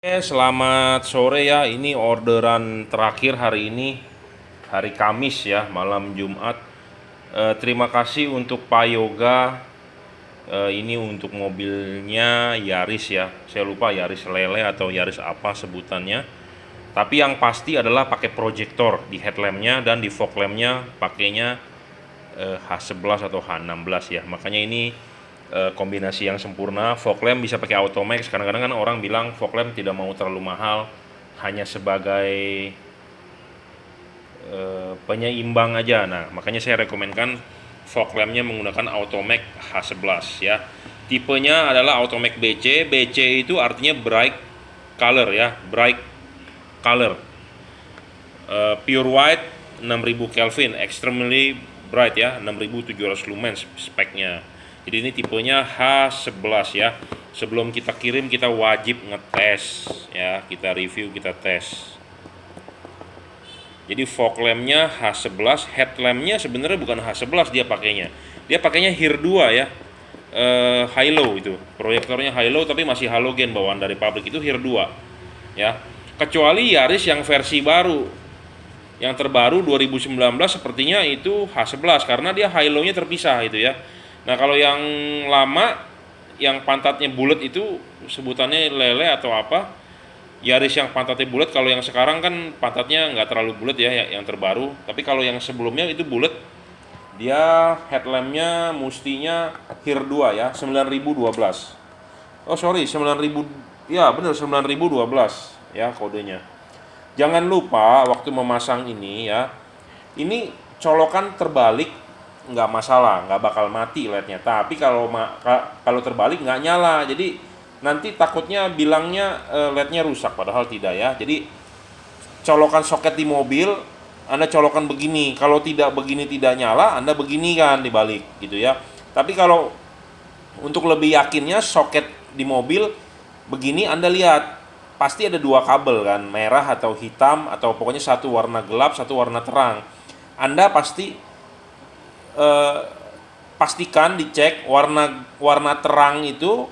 Selamat sore ya. Ini orderan terakhir hari ini, hari Kamis ya, malam Jumat. Terima kasih untuk Pak Yoga. Ini untuk mobilnya Yaris ya. Saya lupa Yaris Lele atau Yaris apa sebutannya. Tapi yang pasti adalah pakai proyektor di headlampnya dan di fog lampnya pakainya H11 atau H16 ya. Makanya ini kombinasi yang sempurna. Fog lamp bisa pakai Automax. Kadang-kadang kan orang bilang fog lamp tidak mau terlalu mahal, hanya sebagai penyeimbang aja. Nah, makanya saya rekomendkan fog lampnya menggunakan Automax H11 ya. Tipenya adalah Automax BC. BC itu artinya bright color ya, bright color. Pure white 6000 Kelvin, extremely bright ya, 6700 lumens speknya. Jadi ini tipenya H11 ya. Sebelum kita kirim kita wajib ngetes ya, kita review, kita tes. Jadi fog lampnya H11, headlampnya sebenarnya bukan H11 dia pakainya. Dia pakainya HIR 2 ya. High low itu. Proyektornya high low tapi masih halogen bawaan dari pabrik, itu HIR 2 ya. Kecuali Yaris yang versi baru. Yang terbaru 2019 sepertinya itu H11 karena dia high low-nya terpisah itu ya. Nah, kalau yang lama yang pantatnya bulat itu sebutannya lele atau apa, Yaris yang pantatnya bulat. Kalau yang sekarang kan pantatnya nggak terlalu bulat ya, yang terbaru. Tapi kalau yang sebelumnya itu bulat, dia headlampnya mestinya HIR 2 ya, 9012. Oh sorry, 9000, ya bener 9012 ya kodenya. Jangan lupa waktu memasang ini ya, ini colokan terbalik nggak masalah, nggak bakal mati lednya. Tapi kalau terbalik nggak nyala, jadi nanti takutnya bilangnya lednya rusak, padahal tidak ya. Jadi colokan soket di mobil Anda colokan begini, kalau tidak begini tidak nyala, Anda begini kan dibalik gitu ya. Tapi kalau untuk lebih yakinnya soket di mobil begini, Anda lihat pasti ada dua kabel kan, merah atau hitam, atau pokoknya satu warna gelap, satu warna terang. Anda pastikan dicek warna terang itu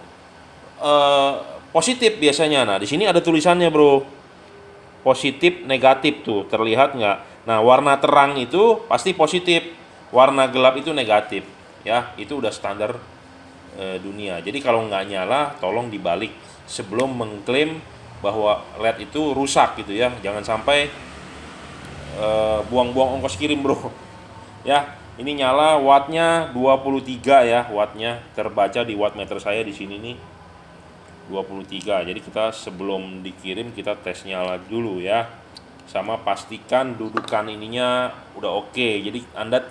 positif biasanya. Nah, di sini ada tulisannya, Bro. Positif, negatif tuh, terlihat nggak? Nah, warna terang itu pasti positif, warna gelap itu negatif. Ya, itu udah standar dunia. Jadi kalau nggak nyala, tolong dibalik sebelum mengklaim bahwa LED itu rusak gitu ya. Jangan sampai buang-buang ongkos kirim, Bro. Ya, ini nyala, wattnya 23 ya, wattnya terbaca di wattmeter saya di sini nih 23. Jadi kita sebelum dikirim kita tes nyala dulu ya. Sama pastikan dudukan ininya udah oke. Jadi Anda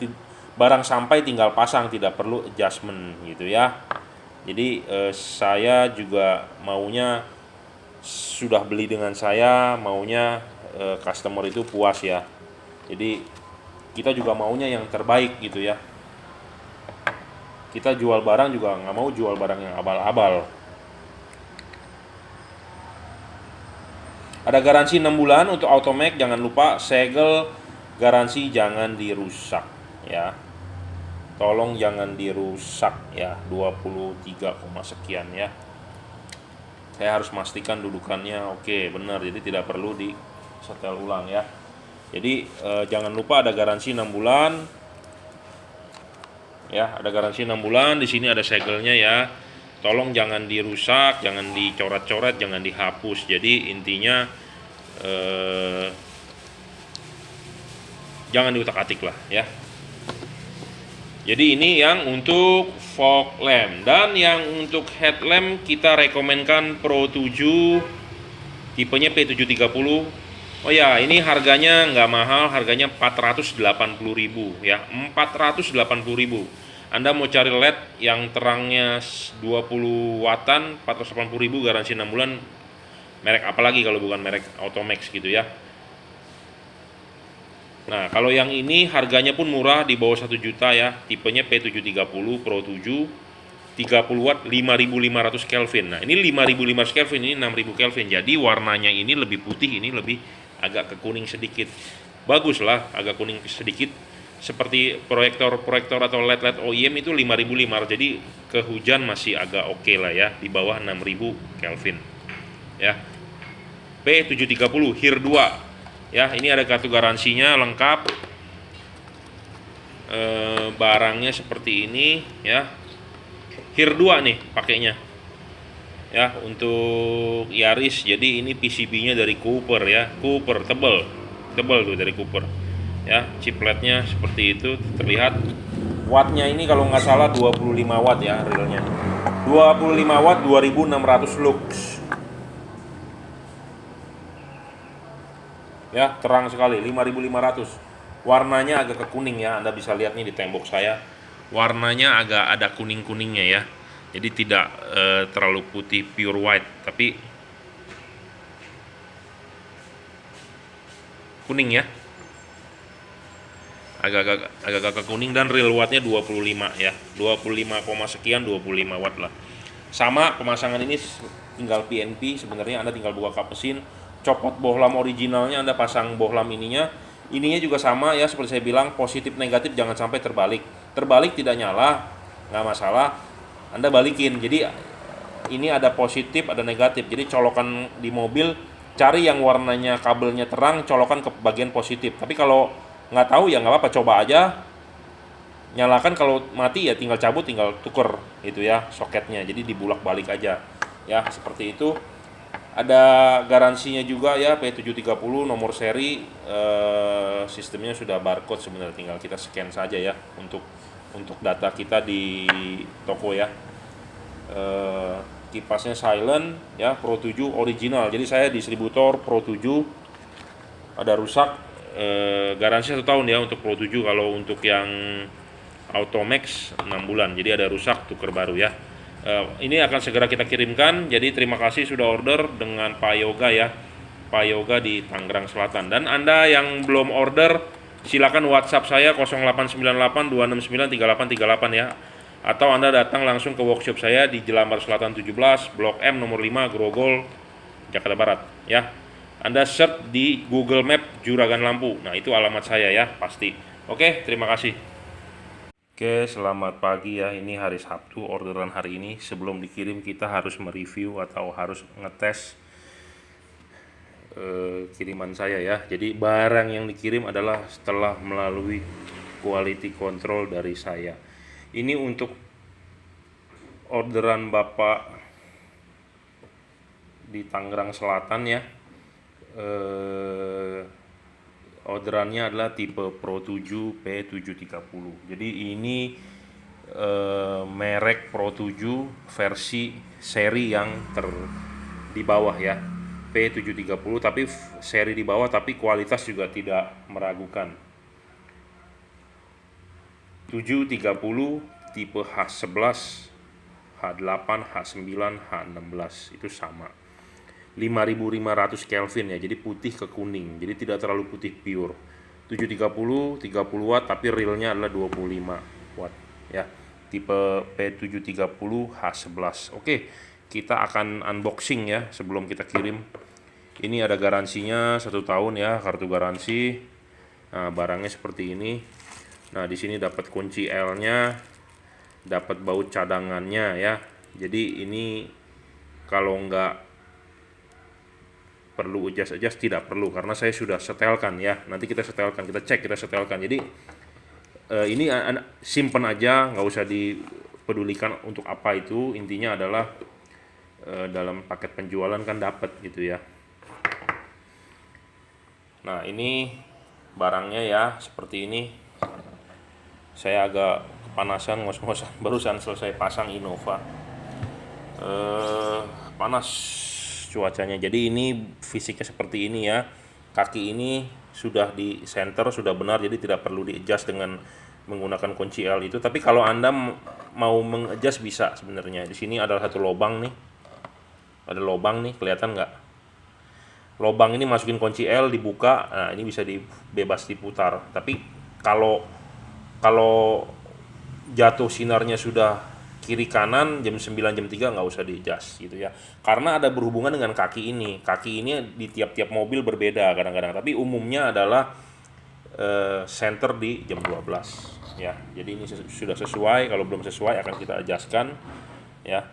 barang sampai tinggal pasang, tidak perlu adjustment gitu ya. Jadi saya juga maunya sudah beli dengan saya, maunya customer itu puas ya. Jadi kita juga maunya yang terbaik gitu ya. Kita jual barang juga nggak mau jual barang yang abal-abal. Ada garansi 6 bulan untuk Automax. Jangan lupa segel garansi jangan dirusak ya. Tolong jangan dirusak ya. 23, sekian ya. Saya harus pastikan dudukannya oke, benar. Jadi tidak perlu disetel ulang ya. Jadi jangan lupa ada garansi 6 bulan. Ya, ada garansi 6 bulan. Di sini ada segelnya ya. Tolong jangan dirusak, jangan dicoret-coret, jangan dihapus. Jadi intinya jangan diutak-atik lah ya. Jadi ini yang untuk fog lamp, dan yang untuk headlamp kita rekomendkan Pro 7 tipenya P730. Oh ya, ini harganya nggak mahal, harganya 480.000 ya, 480.000. Anda mau cari LED yang terangnya 20 wattan, 480.000, garansi 6 bulan. Merek apalagi kalau bukan merek Automax gitu ya. Nah, kalau yang ini harganya pun murah, di bawah 1 juta ya, tipenya P730 Pro 7, 30 watt, 5500 Kelvin. Nah, ini 5500 Kelvin, ini 6000 Kelvin. Jadi warnanya ini lebih putih, ini lebih agak ke kuning sedikit. Bagus lah, agak kuning sedikit. Seperti proyektor atau LED OEM itu 5500. Jadi ke hujan masih agak oke lah ya, di bawah 6000 Kelvin. Ya. P730 HIR 2 ya. Ini ada kartu garansinya lengkap, barangnya seperti ini ya. HIR 2 nih pakainya ya untuk Yaris. Jadi ini PCB-nya dari Cooper ya, Cooper tebel tuh dari Cooper ya. Chipletnya seperti itu terlihat. Wattnya ini kalau nggak salah 25 watt ya realnya, 25 watt 2600 lux ya, terang sekali 5500. Warnanya agak kekuning ya, Anda bisa lihat nih di tembok saya, warnanya agak ada kuning-kuningnya ya. Jadi tidak terlalu putih pure white, tapi kuning ya, agak kuning. Dan real wattnya 25 ya, 25, sekian, 25 watt lah. Sama pemasangan ini tinggal PNP sebenarnya. Anda tinggal buka kap mesin, copot bohlam originalnya, Anda pasang bohlam ininya juga sama ya, seperti saya bilang, positif negatif jangan sampai terbalik tidak nyala, nggak masalah, Anda balikin. Jadi ini ada positif ada negatif, jadi colokan di mobil cari yang warnanya kabelnya terang, colokan ke bagian positif. Tapi kalau nggak tahu ya nggak apa-apa, coba aja nyalakan, kalau mati ya tinggal cabut, tinggal tuker gitu ya soketnya, jadi dibulak balik aja ya, seperti itu. Ada garansinya juga ya, P730 nomor seri, sistemnya sudah barcode sebenarnya, tinggal kita scan saja ya untuk data kita di toko ya. Kipasnya silent ya, Pro 7 original. Jadi saya distributor Pro 7, ada rusak, garansi 1 tahun ya untuk Pro 7. Kalau untuk yang Automax 6 bulan, jadi ada rusak tuker baru ya. Ini akan segera kita kirimkan. Jadi terima kasih sudah order dengan Pak Yoga ya, Pak Yoga di Tangerang Selatan. Dan Anda yang belum order, silakan WhatsApp saya 0898 269 3838 ya, atau Anda datang langsung ke workshop saya di Jelambar Selatan 17, Blok M nomor 5, Grogol, Jakarta Barat ya. Anda search di Google Map Juragan Lampu, nah itu alamat saya ya pasti. Oke, terima kasih. Oke, selamat pagi ya. Ini hari Sabtu, orderan hari ini. Sebelum dikirim kita harus mereview atau harus ngetes kiriman saya ya. Jadi barang yang dikirim adalah setelah melalui quality control dari saya. Ini untuk orderan Bapak di Tangerang Selatan ya. Orderannya adalah tipe Pro 7 P730. Jadi ini merek Pro 7 versi seri yang di bawah ya, P730, tapi seri di bawah, tapi kualitas juga tidak meragukan. 730 tipe H11, H8, H9, H16 itu sama. 5500 Kelvin ya, jadi putih ke kuning, jadi tidak terlalu putih pure. 730 30 watt, tapi realnya adalah 25 watt ya, tipe P730 H11. Oke, kita akan unboxing ya sebelum kita kirim. Ini ada garansinya 1 tahun ya, kartu garansi. Nah, barangnya seperti ini. Nah, di sini dapat kunci L-nya, dapat baut cadangannya ya. Jadi ini kalau nggak perlu adjust tidak perlu, karena saya sudah setelkan ya. Nanti kita setelkan, kita cek, kita setelkan. Jadi ini simpen aja, nggak usah dipedulikan untuk apa itu. Intinya adalah dalam paket penjualan kan dapat gitu ya. Nah, ini barangnya ya seperti ini. Saya agak kepanasan, ngos-ngosan, barusan selesai pasang Innova. Panas cuacanya. Jadi ini fisiknya seperti ini ya. Kaki ini sudah di center, sudah benar, jadi tidak perlu di-adjust dengan menggunakan kunci L itu. Tapi kalau Anda mau meng-adjust bisa sebenarnya. Di sini ada satu lubang nih. Ada lubang nih, kelihatan nggak? Lubang ini masukin kunci L, dibuka. Nah, ini bisa bebas diputar. Tapi kalau jatuh sinarnya sudah kiri kanan jam 9 jam 3 nggak usah di-adjust gitu ya, karena ada berhubungan dengan kaki ini di tiap-tiap mobil berbeda kadang-kadang, tapi umumnya adalah center di jam 12 ya. Jadi ini sudah sesuai, kalau belum sesuai akan kita adjustkan ya.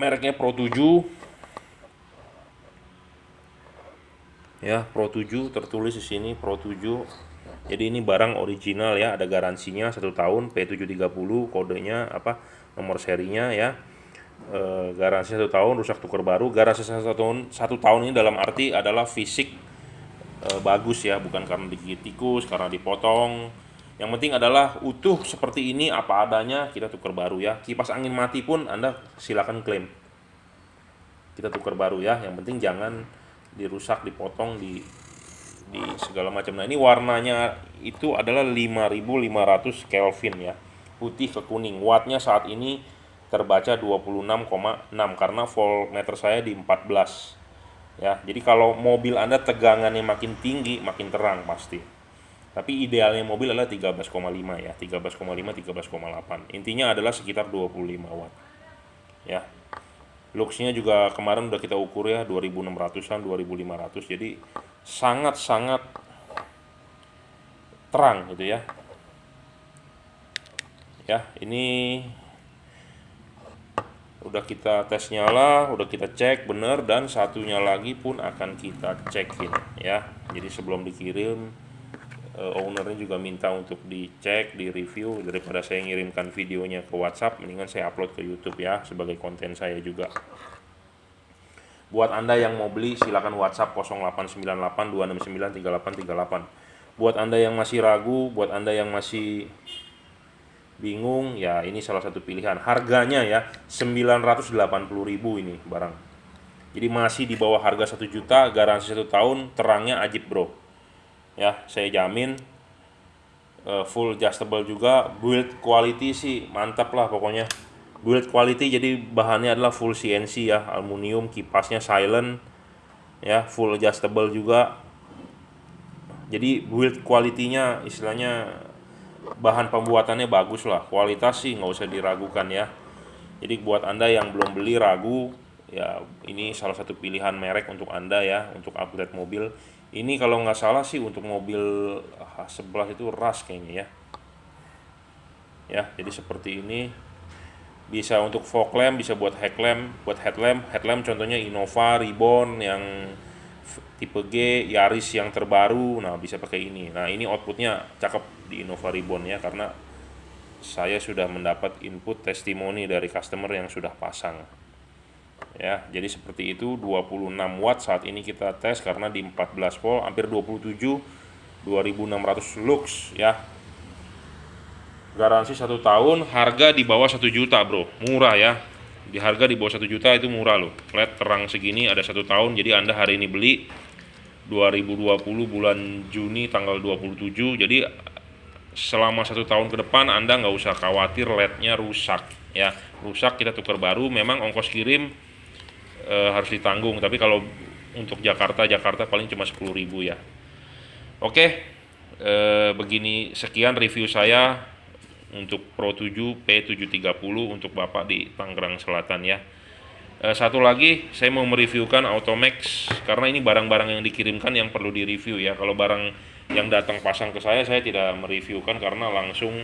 Mereknya Pro 7 ya, Pro 7 tertulis di sini Pro 7. Jadi ini barang original ya, ada garansinya 1 tahun, P730 kodenya apa, nomor serinya ya. Garansi 1 tahun, rusak tuker baru. Garansi 1 tahun ini dalam arti adalah fisik bagus ya, bukan karena digigit tikus, karena dipotong. Yang penting adalah utuh seperti ini apa adanya, kita tuker baru ya. Kipas angin mati pun Anda silakan klaim, kita tuker baru ya. Yang penting jangan dirusak, dipotong, di segala macam. Nah, ini warnanya itu adalah 5500 Kelvin ya, putih ke kuning. Wattnya saat ini terbaca 26,6 karena voltmeter saya di 14 ya. Jadi kalau mobil Anda tegangannya makin tinggi makin terang pasti, tapi idealnya mobil adalah 13,5 ya, 13,5 13,8. Intinya adalah sekitar 25 watt ya. Luxnya juga kemarin udah kita ukur ya, 2600-an, 2500. Jadi sangat-sangat terang gitu ya. Ya, ini udah kita tes nyala, udah kita cek bener, dan satunya lagi pun akan kita cekin ya. Jadi sebelum dikirim, ownernya juga minta untuk dicek, di review. Daripada saya ngirimkan videonya ke WhatsApp, mendingan saya upload ke YouTube ya, sebagai konten saya juga. Buat Anda yang mau beli silakan WhatsApp 0898 269 3838. Buat Anda yang masih ragu, buat Anda yang masih bingung ya, ini salah satu pilihan. Harganya ya 980.000 ini barang. Jadi masih di bawah harga 1 juta, garansi 1 tahun, terangnya ajib bro. Ya, saya jamin. Full adjustable juga, build quality sih mantap lah pokoknya. Build quality, jadi bahannya adalah full CNC ya, aluminium, kipasnya silent ya, full adjustable juga. Jadi build quality-nya istilahnya bahan pembuatannya bagus lah, kualitas sih nggak usah diragukan ya. Jadi buat Anda yang belum beli ragu ya, ini salah satu pilihan merek untuk Anda ya, untuk upgrade mobil. Ini kalau nggak salah sih untuk mobil H11 itu Rush kayaknya ya. Ya, jadi seperti ini. Bisa untuk fog lamp, bisa buat headlamp contohnya Innova, Ribbon yang tipe G, Yaris yang terbaru. Nah, bisa pakai ini. Nah, ini outputnya cakep di Innova Ribbon ya, karena saya sudah mendapat input testimoni dari customer yang sudah pasang. Ya, jadi seperti itu, 26 watt saat ini kita tes karena di 14 volt, hampir 27, 2600 lux ya. Garansi 1 tahun, harga di bawah 1 juta bro, murah ya. Di harga di bawah 1 juta itu murah loh. LED terang segini, ada 1 tahun, jadi Anda hari ini beli 2020 bulan Juni tanggal 27. Jadi selama 1 tahun ke depan Anda nggak usah khawatir LED-nya rusak ya. Rusak kita tukar baru, memang ongkos kirim harus ditanggung, tapi kalau untuk Jakarta paling cuma 10.000 ya. Oke, begini, sekian review saya untuk Pro 7 P730 untuk Bapak di Tangerang Selatan ya. Satu lagi saya mau mereviewkan Automax, karena ini barang-barang yang dikirimkan yang perlu direview ya. Kalau barang yang datang pasang ke saya tidak mereviewkan karena langsung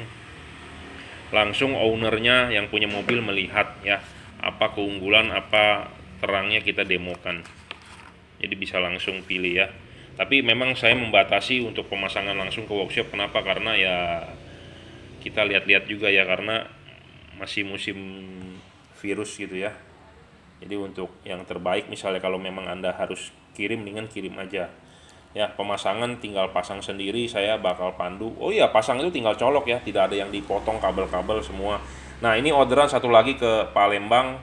ownernya yang punya mobil melihat ya, apa keunggulan, apa terangnya kita demokan. Jadi bisa langsung pilih ya. Tapi memang saya membatasi untuk pemasangan langsung ke workshop. Kenapa? Karena ya kita lihat-lihat juga ya, karena masih musim virus gitu ya. Jadi untuk yang terbaik, misalnya kalau memang Anda harus kirim, dengan kirim aja ya. Pemasangan tinggal pasang sendiri, saya bakal pandu. Oh iya, pasang itu tinggal colok ya, tidak ada yang dipotong kabel-kabel semua. Nah, ini orderan satu lagi ke Palembang,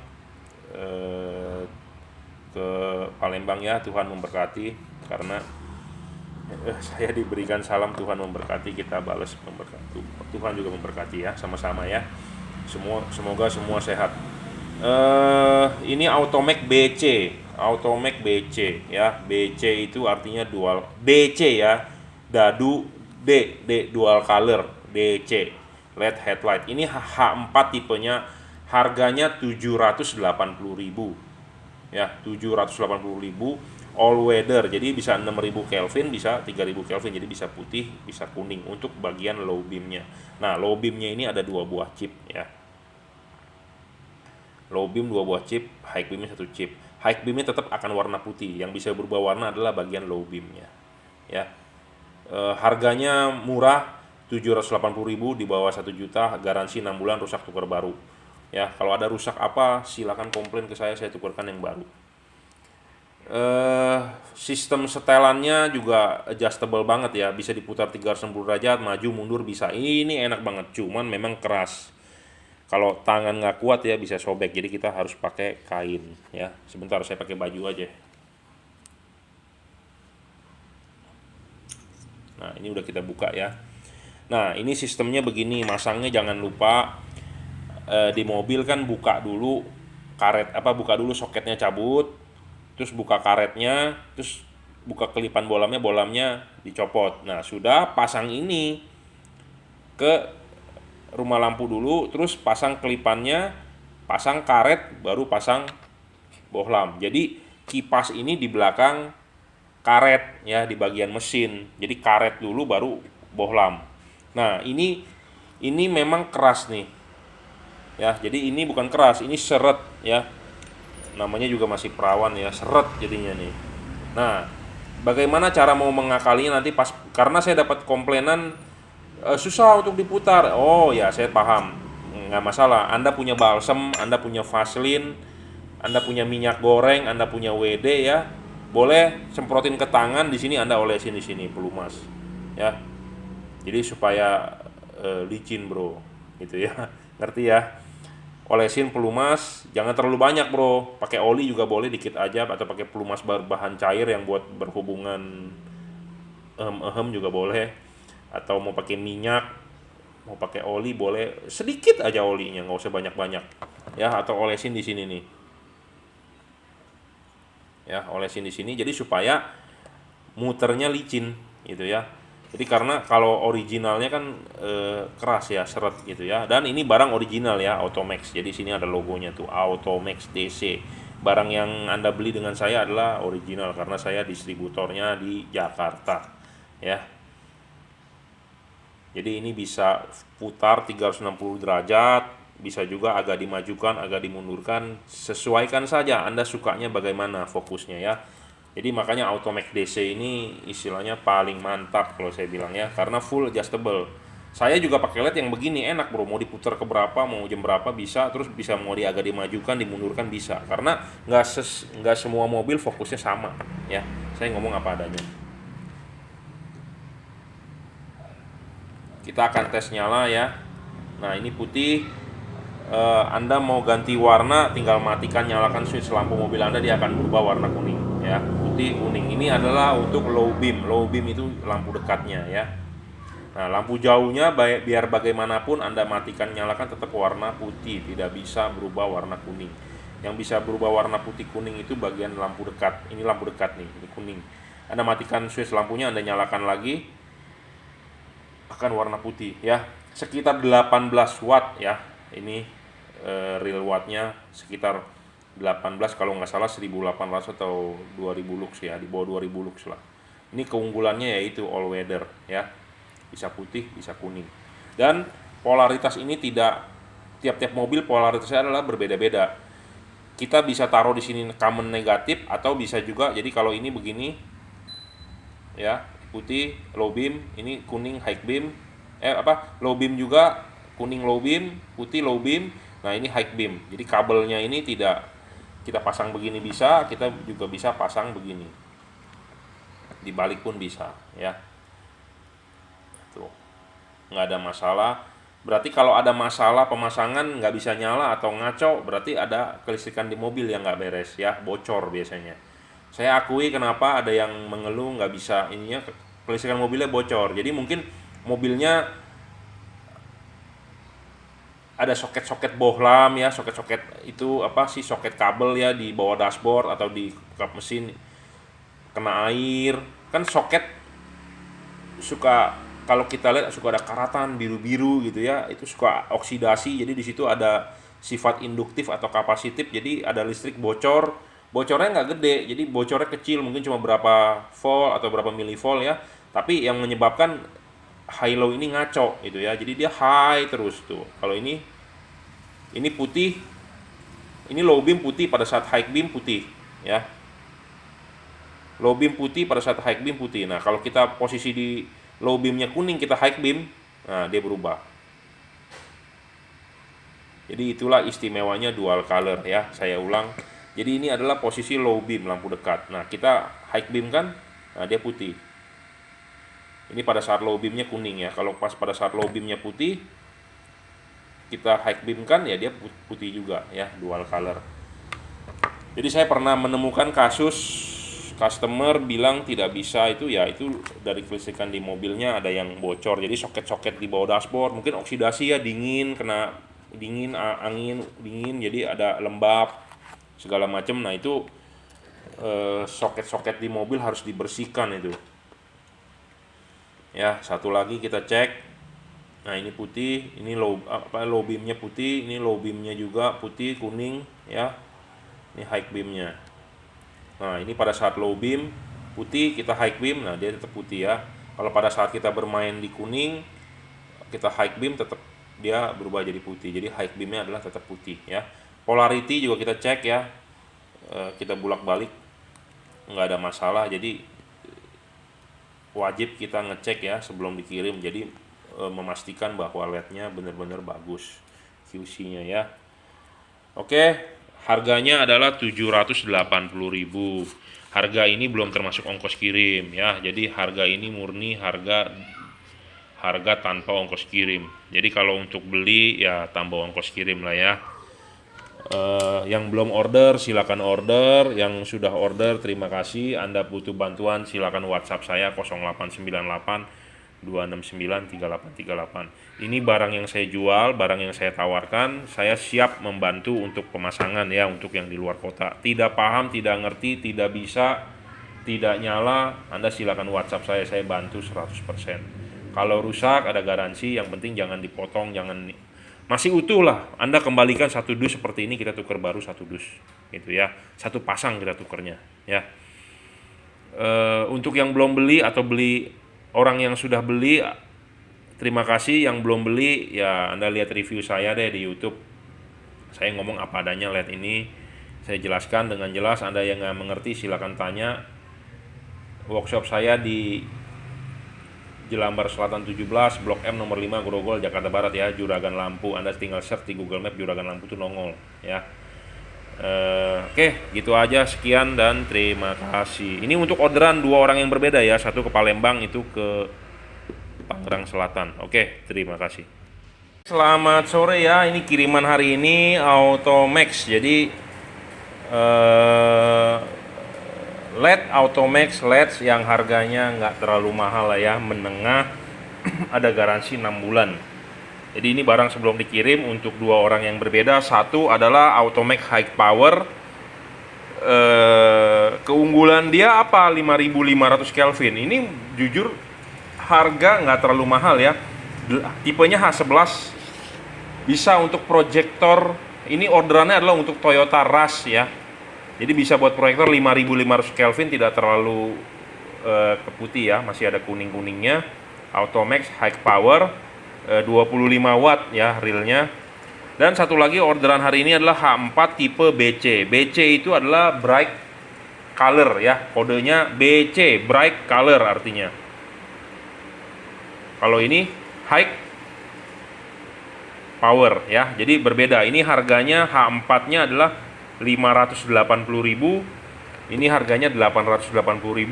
ya. Tuhan memberkati, karena saya diberikan salam Tuhan memberkati, kita balas memberkati. Tuhan juga memberkati ya, sama-sama ya. Semoga semua sehat. Ini Automax BC ya. BC itu artinya dual, DC ya, dadu D dual color, DC LED headlight. Ini H4 tipenya, harganya 780.000 ya, 780.000. All weather, jadi bisa 6000 Kelvin, bisa 3000 Kelvin, jadi bisa putih, bisa kuning untuk bagian low beamnya. Nah, low beamnya ini ada 2 buah chip ya. Low beam 2 buah chip, high beamnya 1 chip. high beamnya tetap akan warna putih. Yang bisa berubah warna adalah bagian low beamnya. Ya, harganya murah, 780.000, di bawah 1 juta, garansi 6 bulan, rusak tukar baru. Ya, kalau ada rusak apa silakan komplain ke saya tukarkan yang baru. Sistem setelannya juga adjustable banget ya, bisa diputar 360 derajat, maju mundur bisa. Ini enak banget, cuman memang keras. Kalau tangan nggak kuat ya bisa sobek, jadi kita harus pakai kain ya. Sebentar, saya pakai baju aja. Nah, ini udah kita buka ya. Nah, ini sistemnya begini, masangnya jangan lupa di mobil kan buka dulu karet, buka dulu soketnya, cabut, terus buka karetnya, terus buka kelipan bolamnya dicopot. Nah, sudah pasang ini ke rumah lampu dulu, terus pasang kelipannya, pasang karet, baru pasang bohlam. Jadi kipas ini di belakang karet ya, di bagian mesin. Jadi karet dulu baru bohlam. Nah, ini memang keras nih. Ya, jadi ini bukan keras, ini seret ya. Namanya juga masih perawan ya, seret jadinya nih. Nah, bagaimana cara mau mengakalinya nanti pas, karena saya dapat komplainan susah untuk diputar. Oh ya, saya paham, nggak masalah. Anda punya balsem, Anda punya Vaseline, Anda punya minyak goreng, Anda punya WD ya, boleh semprotin ke tangan, di sini Anda olesin di sini pelumas ya. Jadi supaya licin bro, gitu ya. Ngerti ya? Olesin pelumas, jangan terlalu banyak bro. Pakai oli juga boleh, dikit aja, atau pakai pelumas berbahan cair yang buat berhubungan juga boleh. Atau mau pakai minyak, mau pakai oli boleh, sedikit aja olinya, nggak usah banyak-banyak. Ya, atau olesin di sini nih. Ya, olesin di sini jadi supaya muternya licin gitu ya. Jadi karena kalau originalnya kan keras ya, seret gitu ya. Dan ini barang original ya, Automax. Jadi sini ada logonya tuh, Automax DC. Barang yang Anda beli dengan saya adalah original karena saya distributornya di Jakarta ya. Jadi ini bisa putar 360 derajat, bisa juga agak dimajukan, agak dimundurkan, sesuaikan saja Anda sukanya bagaimana fokusnya ya. Jadi makanya Automax DC ini istilahnya paling mantap kalau saya bilang ya, karena full adjustable. Saya juga pakai LED yang begini enak bro, mau diputar ke berapa, mau jam berapa bisa, terus bisa mau agak dimajukan, dimundurkan bisa. Karena nggak semua mobil fokusnya sama ya. Saya ngomong apa adanya. Kita akan tes nyala ya. Nah, ini putih. Anda mau ganti warna, tinggal matikan, nyalakan switch lampu mobil Anda, dia akan berubah warna kuning ya. Putih kuning ini adalah untuk low beam. Low beam itu lampu dekatnya ya. Nah, lampu jauhnya biar bagaimanapun Anda matikan, nyalakan, tetap warna putih, tidak bisa berubah warna kuning. Yang bisa berubah warna putih kuning itu bagian lampu dekat. Ini lampu dekat nih, ini kuning. Anda matikan switch lampunya, Anda nyalakan lagi, akan warna putih ya. Sekitar 18 watt ya. Ini real wattnya sekitar 18, kalau nggak salah 1800 atau 2000 lux ya, di bawah 2000 lux lah. Ini keunggulannya yaitu all weather ya, bisa putih bisa kuning. Dan polaritas ini tidak, tiap-tiap mobil polaritasnya adalah berbeda-beda. Kita bisa taruh di sini common negatif, atau bisa juga jadi kalau ini begini ya, putih low beam, ini kuning high beam, low beam juga, kuning low beam, putih low beam. Nah, ini high beam. Jadi kabelnya ini tidak kita pasang begini bisa, kita juga bisa pasang begini. Dibalik pun bisa ya. Tuh. Nggak ada masalah. Berarti kalau ada masalah pemasangan nggak bisa nyala atau ngaco, berarti ada kelistrikan di mobil yang nggak beres ya, bocor biasanya. Saya akui kenapa ada yang mengeluh nggak bisa ininya, kelistrikan mobilnya bocor. Jadi mungkin mobilnya ada soket-soket bohlam ya, soket-soket itu soket kabel ya di bawah dashboard atau di kap mesin kena air. Kan soket suka, kalau kita lihat suka ada karatan biru-biru gitu ya, itu suka oksidasi. Jadi di situ ada sifat induktif atau kapasitif, jadi ada listrik bocor. Bocornya nggak gede, jadi bocornya kecil, mungkin cuma berapa volt atau berapa milivolt ya. Tapi yang menyebabkan high low ini ngaco gitu ya, jadi dia high terus tuh. Kalau ini putih, ini low beam putih, pada saat high beam putih. ya. Low beam putih, pada saat high beam putih. Nah, kalau kita posisi di low beamnya kuning, kita high beam, nah dia berubah. Jadi itulah istimewanya dual color ya. Saya ulang. Jadi ini adalah posisi low beam lampu dekat. Nah, kita high beam kan, nah dia putih. Ini pada saat low beamnya kuning ya. Kalau pas pada saat low beamnya putih, kita high beam kan ya dia putih juga ya, dual color. Jadi saya pernah menemukan kasus customer bilang tidak bisa, itu ya itu dari kelistrikan di mobilnya ada yang bocor. Jadi soket-soket di bawah dashboard mungkin oksidasi ya, dingin, kena dingin, angin dingin, jadi ada lembab segala macam. Nah itu soket-soket di mobil harus dibersihkan itu ya. Satu lagi kita cek. Nah ini putih, ini low beamnya putih, ini low beamnya juga putih kuning ya. Ini high beamnya. Nah ini pada saat low beam putih, kita high beam, nah dia tetap putih ya. Kalau pada saat kita bermain di kuning, kita high beam, tetap dia berubah jadi putih. Jadi high beamnya adalah tetap putih ya. Polarity juga kita cek ya, kita bolak-balik nggak ada masalah. Jadi wajib kita ngecek ya sebelum dikirim. Jadi memastikan bahwa LED-nya benar-benar bagus QC-nya ya. Oke, harganya adalah 780.000. Harga ini belum termasuk ongkos kirim ya. Jadi harga ini murni harga tanpa ongkos kirim. Jadi kalau untuk beli ya tambah ongkos kirim lah ya. Yang belum order silakan order, yang sudah order terima kasih. Anda butuh bantuan silakan WhatsApp saya 0898 269 3838. Ini barang yang saya jual, barang yang saya tawarkan, saya siap membantu untuk pemasangan ya, untuk yang di luar kota. Tidak paham, tidak ngerti, tidak bisa, tidak nyala, Anda silakan WhatsApp saya bantu 100%. Kalau rusak ada garansi, yang penting jangan dipotong, jangan masih utuh lah, Anda kembalikan satu dus seperti ini, kita tukar baru satu dus gitu ya. Satu pasang kita tukernya ya. Untuk yang belum beli atau beli orang yang sudah beli, terima kasih. Yang belum beli ya Anda lihat review saya deh di YouTube. Saya ngomong apa adanya LED ini, saya jelaskan dengan jelas. Anda yang nggak mengerti silakan tanya. Workshop saya di Jelambar Selatan 17, Blok M nomor 5, Grogol, Jakarta Barat ya. Juragan Lampu, Anda tinggal search di Google Map Juragan Lampu itu nongol ya. Oke, gitu aja, sekian dan terima kasih. Ini untuk orderan 2 orang yang berbeda ya, satu ke Palembang, itu ke Tangerang Selatan. Oke, terima kasih. Selamat sore ya, ini kiriman hari ini Automax. Jadi LED Automax LED yang harganya nggak terlalu mahal lah ya, menengah. Ada garansi 6 bulan. Jadi ini barang sebelum dikirim untuk 2 orang yang berbeda. Satu adalah Automax High Power. Keunggulan dia apa? 5500 Kelvin. Ini jujur harga nggak terlalu mahal ya. Tipenya H11. Bisa untuk proyektor. Ini orderannya adalah untuk Toyota Rush ya. Jadi bisa buat proyektor 5500 Kelvin, tidak terlalu keputih ya, masih ada kuning-kuningnya. Automax High Power. 25 watt ya realnya. Dan satu lagi orderan hari ini adalah H4 tipe BC. BC itu adalah bright color ya, kodenya BC, bright color artinya. Kalau ini high power ya, jadi berbeda. Ini harganya H4-nya adalah 580.000. Ini harganya 880.000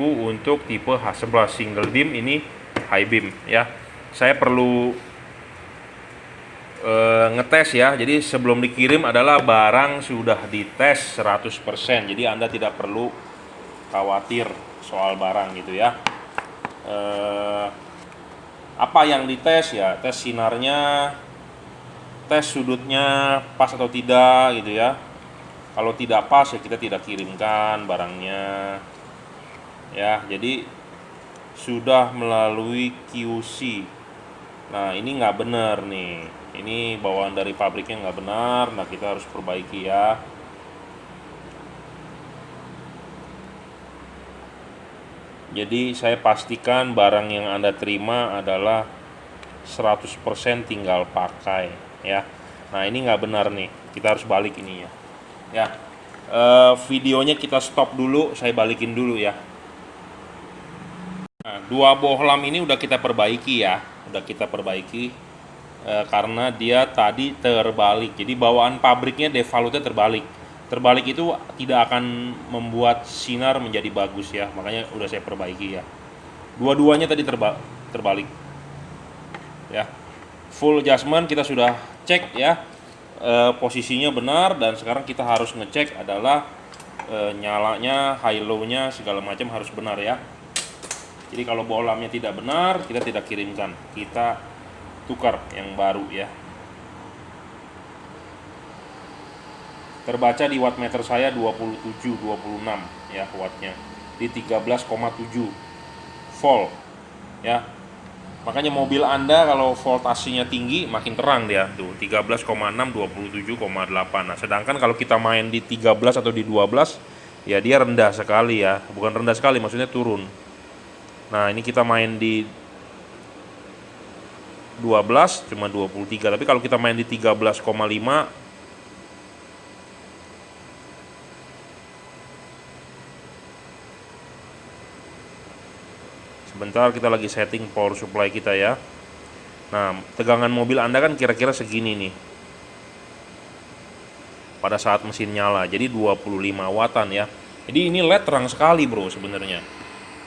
untuk tipe H11 single beam, ini high beam ya. Saya perlu ngetes ya. Jadi sebelum dikirim adalah barang sudah dites 100%. Jadi Anda tidak perlu khawatir soal barang gitu ya. Apa yang dites ya? Tes sinarnya, tes sudutnya pas atau tidak gitu ya. Kalau tidak pas ya kita tidak kirimkan barangnya ya. Jadi sudah melalui QC. Nah ini nggak benar nih, ini bawaan dari pabriknya nggak benar. Nah kita harus perbaiki ya. Jadi saya pastikan barang yang Anda terima adalah 100% tinggal pakai ya. Nah ini nggak benar nih, kita harus balik ininya ya. Videonya kita stop dulu, saya balikin dulu ya. Nah, dua bohlam ini udah kita perbaiki ya, udah kita perbaiki karena dia tadi terbalik. Jadi bawaan pabriknya devalutnya terbalik. Terbalik itu tidak akan membuat sinar menjadi bagus ya, makanya udah saya perbaiki ya. Dua-duanya tadi terbalik ya. Full adjustment kita sudah cek ya, posisinya benar, dan sekarang kita harus ngecek adalah nyalanya, high low-nya segala macam harus benar ya. Jadi kalau bohlamnya tidak benar, kita tidak kirimkan, kita tukar yang baru ya. Terbaca di wattmeter saya 27-26 ya wattnya, di 13,7 volt ya. Makanya mobil Anda kalau voltasenya tinggi makin terang dia tuh, 13,6 27,8. Nah, sedangkan kalau kita main di 13 atau di 12 ya dia rendah sekali ya. Bukan rendah sekali, maksudnya turun. Nah, ini kita main di 12 cuma 23, tapi kalau kita main di 13,5 sebentar, kita lagi setting power supply kita ya. Nah, tegangan mobil Anda kan kira-kira segini nih pada saat mesin nyala, jadi 25 wattan ya. Jadi ini LED terang sekali bro, sebenarnya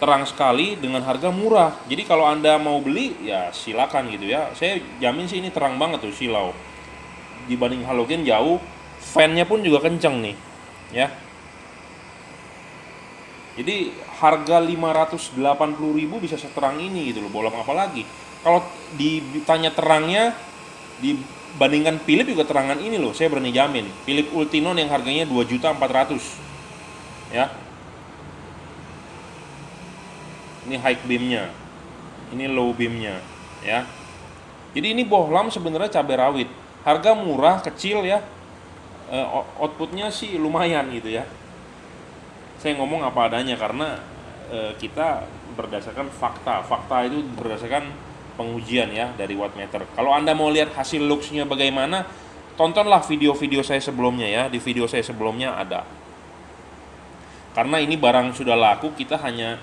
terang sekali dengan harga murah. Jadi kalau Anda mau beli ya silakan gitu ya. Saya jamin sih ini terang banget tuh, silau. Dibanding halogen jauh, fan-nya pun juga kenceng nih ya. Jadi harga 580.000 bisa seterang ini gitu loh, bohlam apa lagi. Kalau ditanya terangnya dibandingkan Philips juga terangan ini loh, saya berani jamin. Philips Ultinon yang harganya 2.400.000 ya. Ini high beamnya, ini low beamnya ya. Jadi ini bohlam sebenarnya cabai rawit, harga murah, kecil ya, outputnya sih lumayan gitu ya. Saya ngomong apa adanya karena kita berdasarkan fakta. Fakta itu berdasarkan pengujian ya dari wattmeter. Kalau Anda mau lihat hasil looks-nya bagaimana, tontonlah video-video saya sebelumnya ya. Di video saya sebelumnya ada. Karena ini barang sudah laku, kita hanya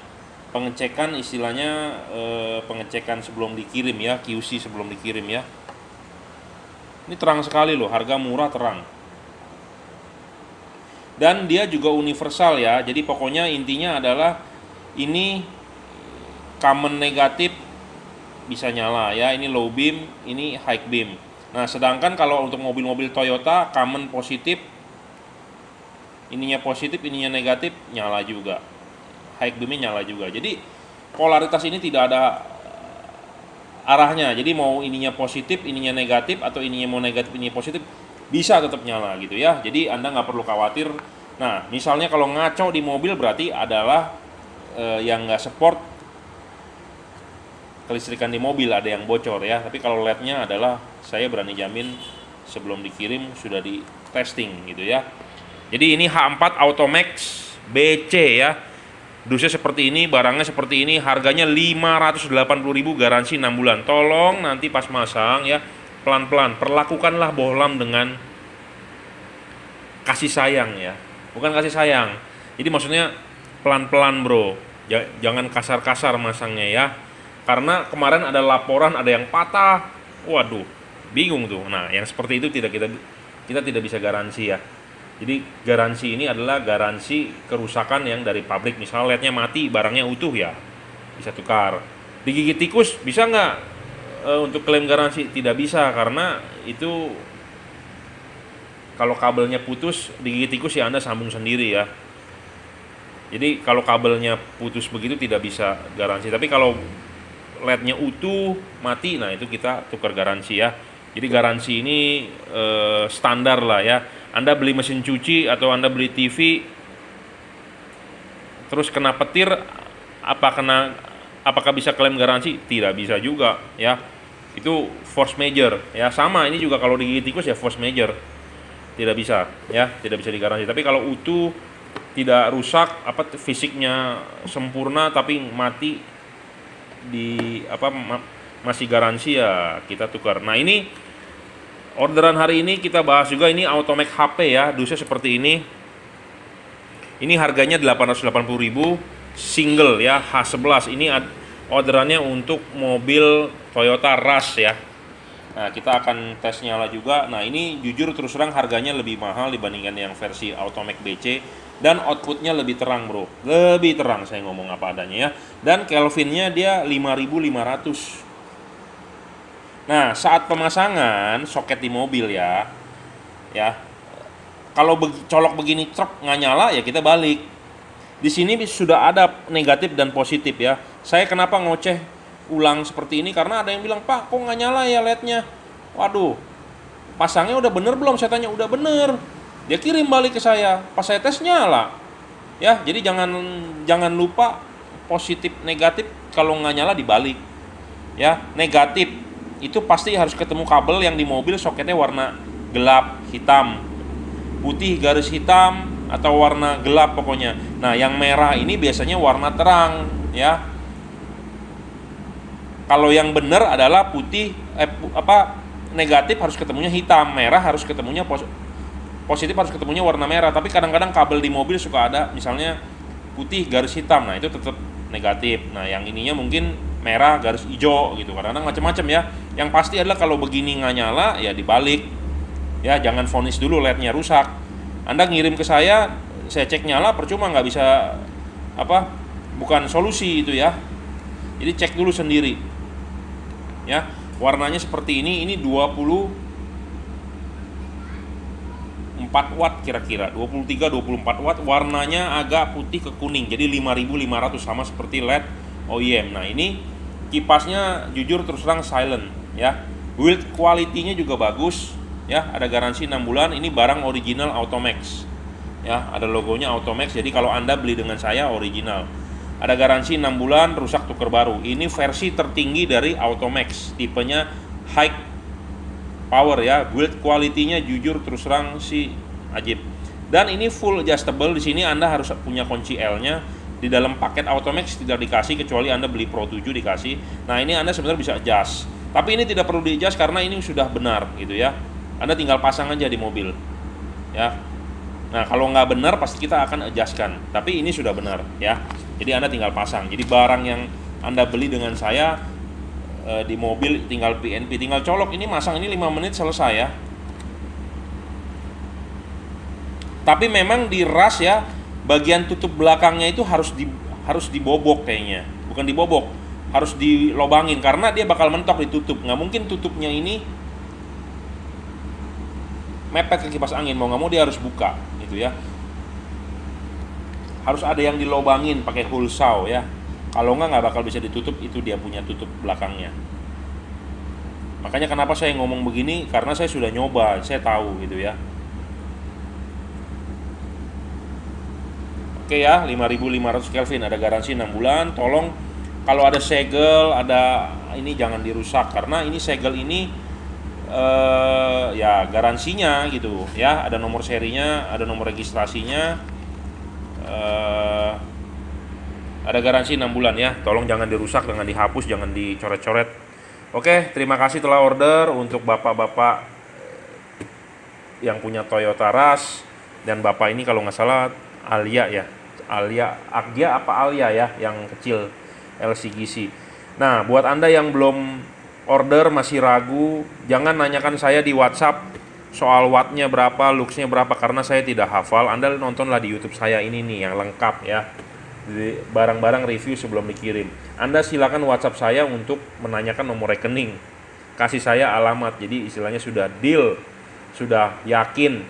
pengecekan, istilahnya pengecekan sebelum dikirim ya, QC sebelum dikirim ya. Ini terang sekali loh, harga murah, terang. Dan dia juga universal ya. Jadi pokoknya intinya adalah ini common negatif bisa nyala ya. Ini low beam, ini high beam. Nah, sedangkan kalau untuk mobil-mobil Toyota common positif, ininya positif, ininya negatif, nyala juga. High beamnya nyala juga. Jadi polaritas ini tidak ada arahnya. Jadi mau ininya positif, ininya negatif, atau ininya mau negatif, ininya positif, bisa tetap nyala gitu ya. Jadi Anda nggak perlu khawatir. Nah, misalnya kalau ngaco di mobil berarti adalah yang nggak support kelistrikan di mobil, ada yang bocor ya. Tapi kalau LED-nya adalah, saya berani jamin sebelum dikirim sudah di testing gitu ya. Jadi ini H4 Automax BC ya. Dusnya seperti ini, barangnya seperti ini, harganya 580.000, garansi 6 bulan. Tolong nanti pas masang ya, pelan-pelan, perlakukanlah bohlam dengan kasih sayang ya, bukan kasih sayang. Jadi maksudnya pelan-pelan bro, jangan kasar-kasar masangnya ya. Karena kemarin ada laporan ada yang patah, waduh, bingung tuh. Nah, yang seperti itu kita tidak bisa garansi ya. Jadi garansi ini adalah garansi kerusakan yang dari pabrik. Misalnya LED-nya mati, barangnya utuh ya, bisa tukar. Digigit tikus bisa nggak untuk klaim garansi? Tidak bisa, karena itu kalau kabelnya putus, digigit tikus ya Anda sambung sendiri ya. Jadi kalau kabelnya putus begitu tidak bisa garansi. Tapi kalau LED-nya utuh, mati, nah itu kita tukar garansi ya. Jadi garansi ini standar lah ya. Anda beli mesin cuci atau Anda beli TV terus kena petir, apakah bisa klaim garansi? Tidak bisa juga ya. Itu force major ya. Sama ini juga kalau digigit tikus ya force major. Tidak bisa ya, tidak bisa digaransi. Tapi kalau utuh, tidak rusak, fisiknya sempurna tapi mati masih garansi ya, kita tukar. Nah, ini orderan hari ini kita bahas juga, ini Automax HP ya, dusnya seperti ini. Ini harganya 880.000 single ya, H11. Ini orderannya untuk mobil Toyota Rush ya. Nah, kita akan tes nyala juga. Nah, ini jujur terus terang harganya lebih mahal dibandingkan yang versi Automac BC, dan outputnya lebih terang, bro. Lebih terang, saya ngomong apa adanya ya. Dan Kelvinnya dia 5500. Nah, saat pemasangan soket di mobil ya, kalau colok begini truk nggak nyala ya kita balik. Di sini sudah ada negatif dan positif ya. Saya kenapa ngoceh ulang seperti ini, karena ada yang bilang, Pak kok nggak nyala ya LED-nya. Waduh, pasangnya udah bener belum? Saya tanya, udah bener. Dia kirim balik ke saya, pas saya tes nyala ya. Jadi jangan lupa positif negatif, kalau nggak nyala dibalik ya. Negatif itu pasti harus ketemu kabel yang di mobil soketnya warna gelap hitam, putih garis hitam, atau warna gelap pokoknya. Nah, yang merah ini biasanya warna terang ya. Kalau yang benar adalah putih negatif harus ketemunya hitam, merah harus ketemunya positif harus ketemunya warna merah. Tapi kadang-kadang kabel di mobil suka ada misalnya putih garis hitam, nah itu tetap negatif. Nah, yang ininya mungkin merah garis hijau gitu, kadang-kadang macam-macam ya. Yang pasti adalah kalau begini nggak nyala ya dibalik ya. Jangan vonis dulu LED-nya rusak. Anda ngirim ke saya cek nyala, percuma, nggak bisa bukan solusi itu ya. Jadi cek dulu sendiri ya. Warnanya seperti ini 24 watt kira-kira, 23-24 watt. Warnanya agak putih ke kuning, jadi 5500, sama seperti LED OEM. Nah, ini kipasnya jujur terus terang silent ya. Build quality-nya juga bagus ya, ada garansi 6 bulan. Ini barang original Automax ya, ada logonya Automax. Jadi kalau Anda beli dengan saya original. Ada garansi 6 bulan, rusak tuker baru. Ini versi tertinggi dari Automax, tipenya high power ya. Build quality-nya jujur terus terang sih ajib. Dan ini full adjustable. Di sini Anda harus punya kunci L-nya. Di dalam paket Automax tidak dikasih, kecuali Anda beli Pro 7 dikasih. Nah, ini Anda sebenarnya bisa adjust. Tapi ini tidak perlu di-adjust karena ini sudah benar gitu ya. Anda tinggal pasang aja di mobil ya. Nah, kalau nggak benar pasti kita akan adjustkan. Tapi ini sudah benar ya. Jadi Anda tinggal pasang. Jadi barang yang Anda beli dengan saya di mobil tinggal PNP, tinggal colok. Ini masang ini 5 menit selesai ya. Tapi memang di Rush ya, bagian tutup belakangnya itu harus dibobok kayaknya. Bukan dibobok, harus dilobangin karena dia bakal mentok ditutup. Nggak mungkin tutupnya ini mepet ke kipas angin, mau nggak mau dia harus buka gitu ya. Harus ada yang dilobangin pakai hole saw ya. Kalau nggak bakal bisa ditutup. Itu dia punya tutup belakangnya. Makanya kenapa saya ngomong begini, karena saya sudah nyoba, saya tahu gitu ya. Oke ya, 5500 Kelvin, ada garansi 6 bulan. Tolong kalau ada segel, ada ini jangan dirusak, karena ini segel ini ya garansinya gitu ya, ada nomor serinya, ada nomor registrasinya. Ada garansi 6 bulan ya. Tolong jangan dirusak, jangan dihapus, jangan dicoret-coret. Oke, terima kasih telah order untuk bapak-bapak yang punya Toyota Rush. Dan bapak ini kalau nggak salah Alia ya, Agya apa Alia ya, yang kecil LCGC. Nah, buat Anda yang belum order, masih ragu, jangan nanyakan saya di WhatsApp soal wattnya berapa, luxnya berapa, karena saya tidak hafal. Anda nontonlah di YouTube saya ini nih yang lengkap ya, barang-barang review sebelum dikirim. Anda silakan WhatsApp saya untuk menanyakan nomor rekening, kasih saya alamat. Jadi istilahnya sudah deal, sudah yakin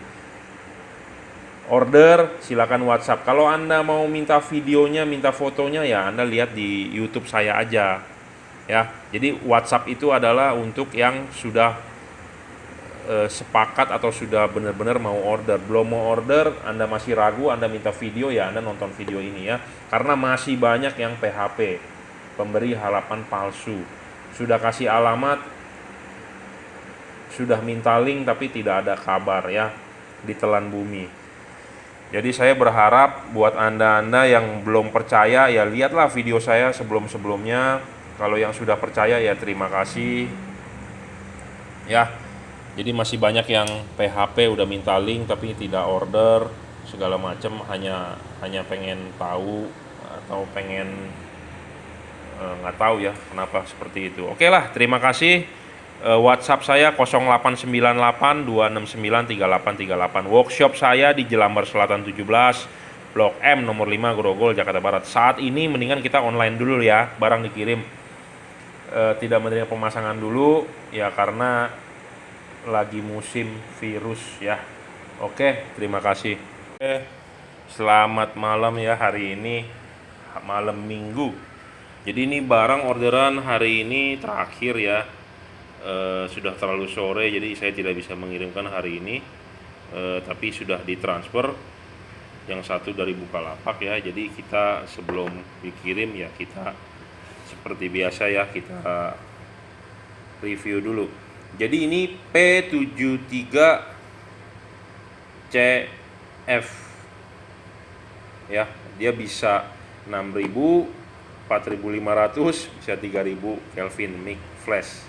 order, silakan WhatsApp. Kalau Anda mau minta videonya, minta fotonya ya Anda lihat di YouTube saya aja ya. Jadi WhatsApp itu adalah untuk yang sudah sepakat atau sudah benar-benar mau order. Belum mau order, Anda masih ragu, Anda minta video ya Anda nonton video ini ya. Karena masih banyak yang PHP, pemberi harapan palsu. Sudah kasih alamat, sudah minta link tapi tidak ada kabar ya, ditelan bumi. Jadi saya berharap buat Anda yang belum percaya ya lihatlah video saya sebelum-sebelumnya. Kalau yang sudah percaya ya terima kasih ya. Jadi masih banyak yang PHP udah minta link tapi tidak order. segala macam, hanya pengen tahu atau pengen nggak tahu ya kenapa seperti itu. Oke lah, terima kasih. WhatsApp saya 0898 269 3838. Workshop saya di Jelambar Selatan 17, Blok M nomor 5, Grogol, Jakarta Barat. Saat ini mendingan kita online dulu ya, barang dikirim. Tidak menerima pemasangan dulu ya karena lagi musim virus ya. Oke, terima kasih. Selamat malam ya, hari ini malam Minggu. Jadi ini barang orderan hari ini terakhir ya. Sudah terlalu sore, jadi saya tidak bisa mengirimkan hari ini. Tapi sudah ditransfer yang satu dari Bukalapak ya. Jadi kita sebelum dikirim ya kita seperti biasa ya, kita review dulu. Jadi ini P73 CF ya, dia bisa 6000, 4500, bisa 3000 Kelvin mic flash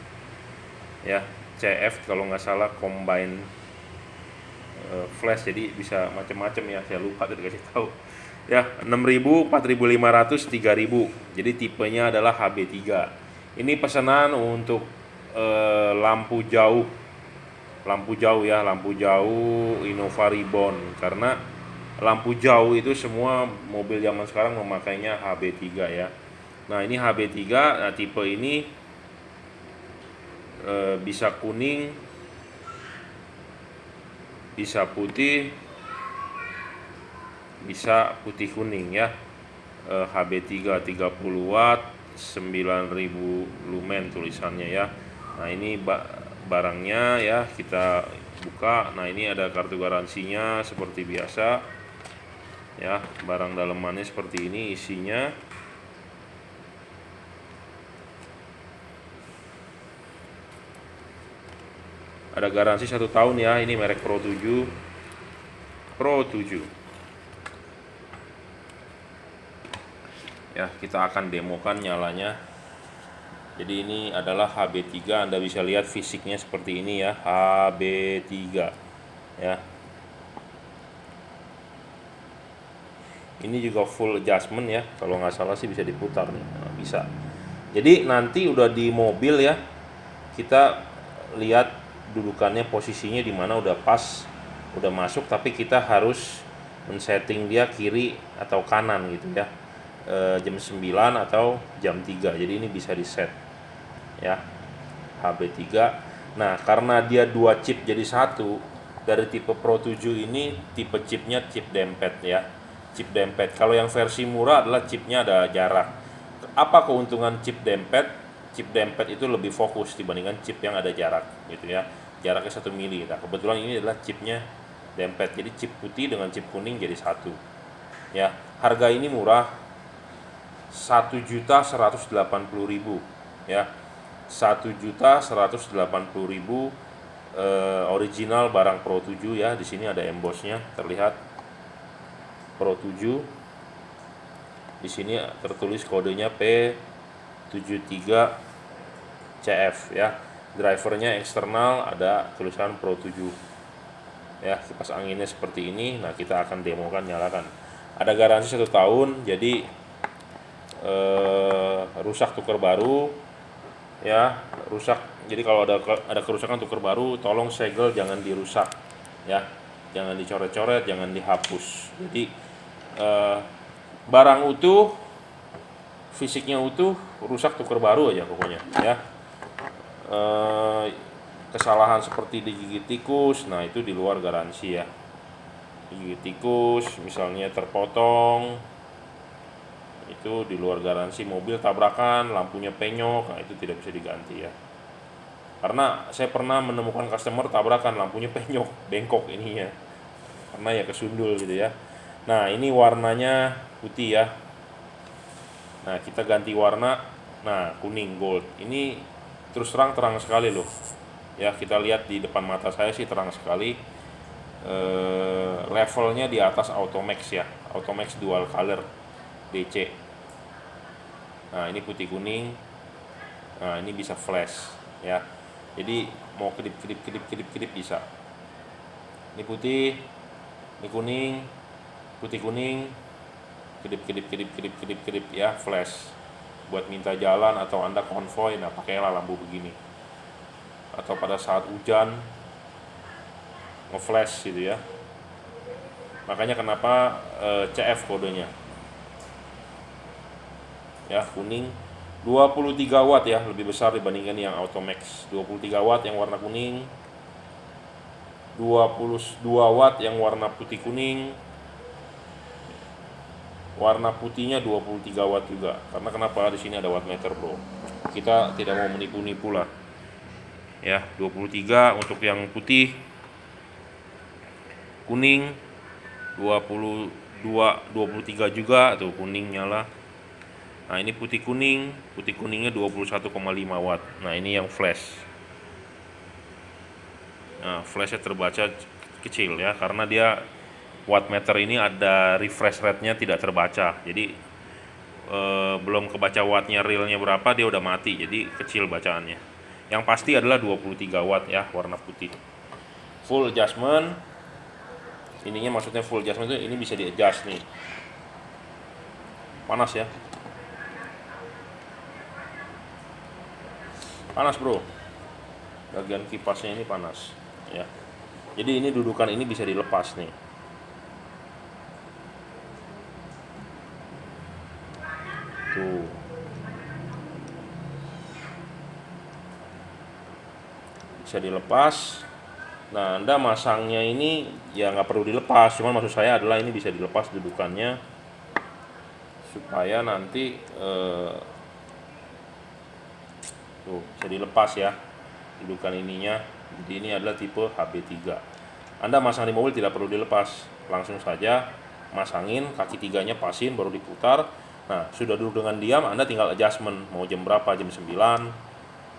ya. CF kalau nggak salah combine flash, jadi bisa macam-macam ya, saya lupa tadi kasih tahu ya. 6000, 4500, 3000, jadi tipenya adalah HB3. Ini pesanan untuk lampu jauh ya, lampu jauh Innova Ribbon, karena lampu jauh itu semua mobil zaman sekarang memakainya HB3 ya. Nah ini HB3, nah tipe ini bisa kuning, bisa putih, bisa putih kuning ya. HB3 30 watt, 9000 lumen tulisannya ya. Nah ini barangnya ya, kita buka. Nah ini ada kartu garansinya seperti biasa ya. Barang dalemannya seperti ini isinya. Ada garansi 1 tahun ya. Ini merek Pro 7. Ya, kita akan demokan nyalanya. Jadi ini adalah HB3, Anda bisa lihat fisiknya seperti ini ya, HB3 ya. Ini juga full adjustment ya, kalau nggak salah sih bisa diputar nih. Nah, bisa. Jadi nanti udah di mobil ya, kita lihat dudukannya, posisinya di mana udah pas, udah masuk, tapi kita harus men-setting dia kiri atau kanan gitu ya. Jam 9 atau jam 3. Jadi ini bisa di set ya, HB3. Nah, karena dia 2 chip jadi satu, dari tipe Pro 7 ini tipe chipnya chip dempet ya. Chip dempet. Kalau yang versi murah adalah chipnya ada jarak. Apa keuntungan chip dempet? Chip dempet itu lebih fokus dibandingkan chip yang ada jarak gitu ya. Jaraknya 1 mili. Nah, kebetulan ini adalah chipnya dempet. Jadi chip putih dengan chip kuning jadi satu. Ya, harga ini murah, 1.180.000 ya. 1.180.000 original barang Pro 7 ya. Di sini ada embossnya terlihat Pro 7. Di sini tertulis kodenya P73 CF ya. Drivernya eksternal ada tulisan Pro 7 ya. Kipas anginnya seperti ini. Nah, kita akan demokan, nyalakan. Ada garansi 1 tahun, jadi rusak tukar baru ya. Rusak, jadi kalau ada kerusakan tukar baru, tolong segel jangan dirusak ya, jangan dicoret-coret, jangan dihapus. Jadi barang utuh, fisiknya utuh, rusak tukar baru aja pokoknya ya. Kesalahan seperti digigit tikus, nah itu di luar garansi ya. Digigit tikus misalnya, terpotong, itu di luar garansi. Mobil tabrakan, lampunya penyok, nah itu tidak bisa diganti ya. Karena saya pernah menemukan customer tabrakan, lampunya penyok, bengkok ininya, karena ya kesundul gitu ya. Nah ini warnanya putih ya. Nah kita ganti warna, nah kuning gold. Ini terus terang sekali loh ya. Kita lihat di depan mata saya sih terang sekali. Levelnya di atas Automax ya, Automax dual color DC. Nah ini putih kuning. Nah ini bisa flash ya. Jadi mau kedip bisa. Ini putih, ini kuning, putih kuning, kedip ya, flash buat minta jalan atau Anda konvoy. Nah, pakailah lampu begini, atau pada saat hujan nge-flash gitu ya. Makanya kenapa CF kodenya ya, kuning 23 watt ya, lebih besar dibandingkan yang Automax. 23 watt yang warna kuning, 22 watt yang warna putih kuning. Warna putihnya 23 watt juga. Karena kenapa? Di sini ada wattmeter, bro. Kita tidak mau menipu-nipu lah. Ya, 23 untuk yang putih. Kuning 23 juga tuh, kuning nyala. Nah, ini putih kuningnya 21,5 watt. Nah, ini yang flash. Nah, flashnya terbaca kecil ya, karena dia wattmeter ini ada refresh rate-nya tidak terbaca. Jadi belum kebaca wattnya realnya berapa, dia udah mati, jadi kecil bacaannya. Yang pasti adalah 23 watt ya, warna putih. Full adjustment. Ininya maksudnya full adjustment itu, ini bisa di adjust nih. Panas ya. Panas, bro. Bagian kipasnya ini panas ya. Jadi ini dudukan ini bisa dilepas nih. Tuh. Bisa dilepas. Nah, Anda masangnya ini ya nggak perlu dilepas, cuman maksud saya adalah ini bisa dilepas dudukannya supaya nanti tuh bisa dilepas ya dudukan ininya. Jadi ini adalah tipe HB3. Anda masang di mobil tidak perlu dilepas, langsung saja masangin, kaki tiganya pasin, baru diputar. Nah, sudah duduk dengan diam, Anda tinggal adjustment, mau jam berapa, jam 9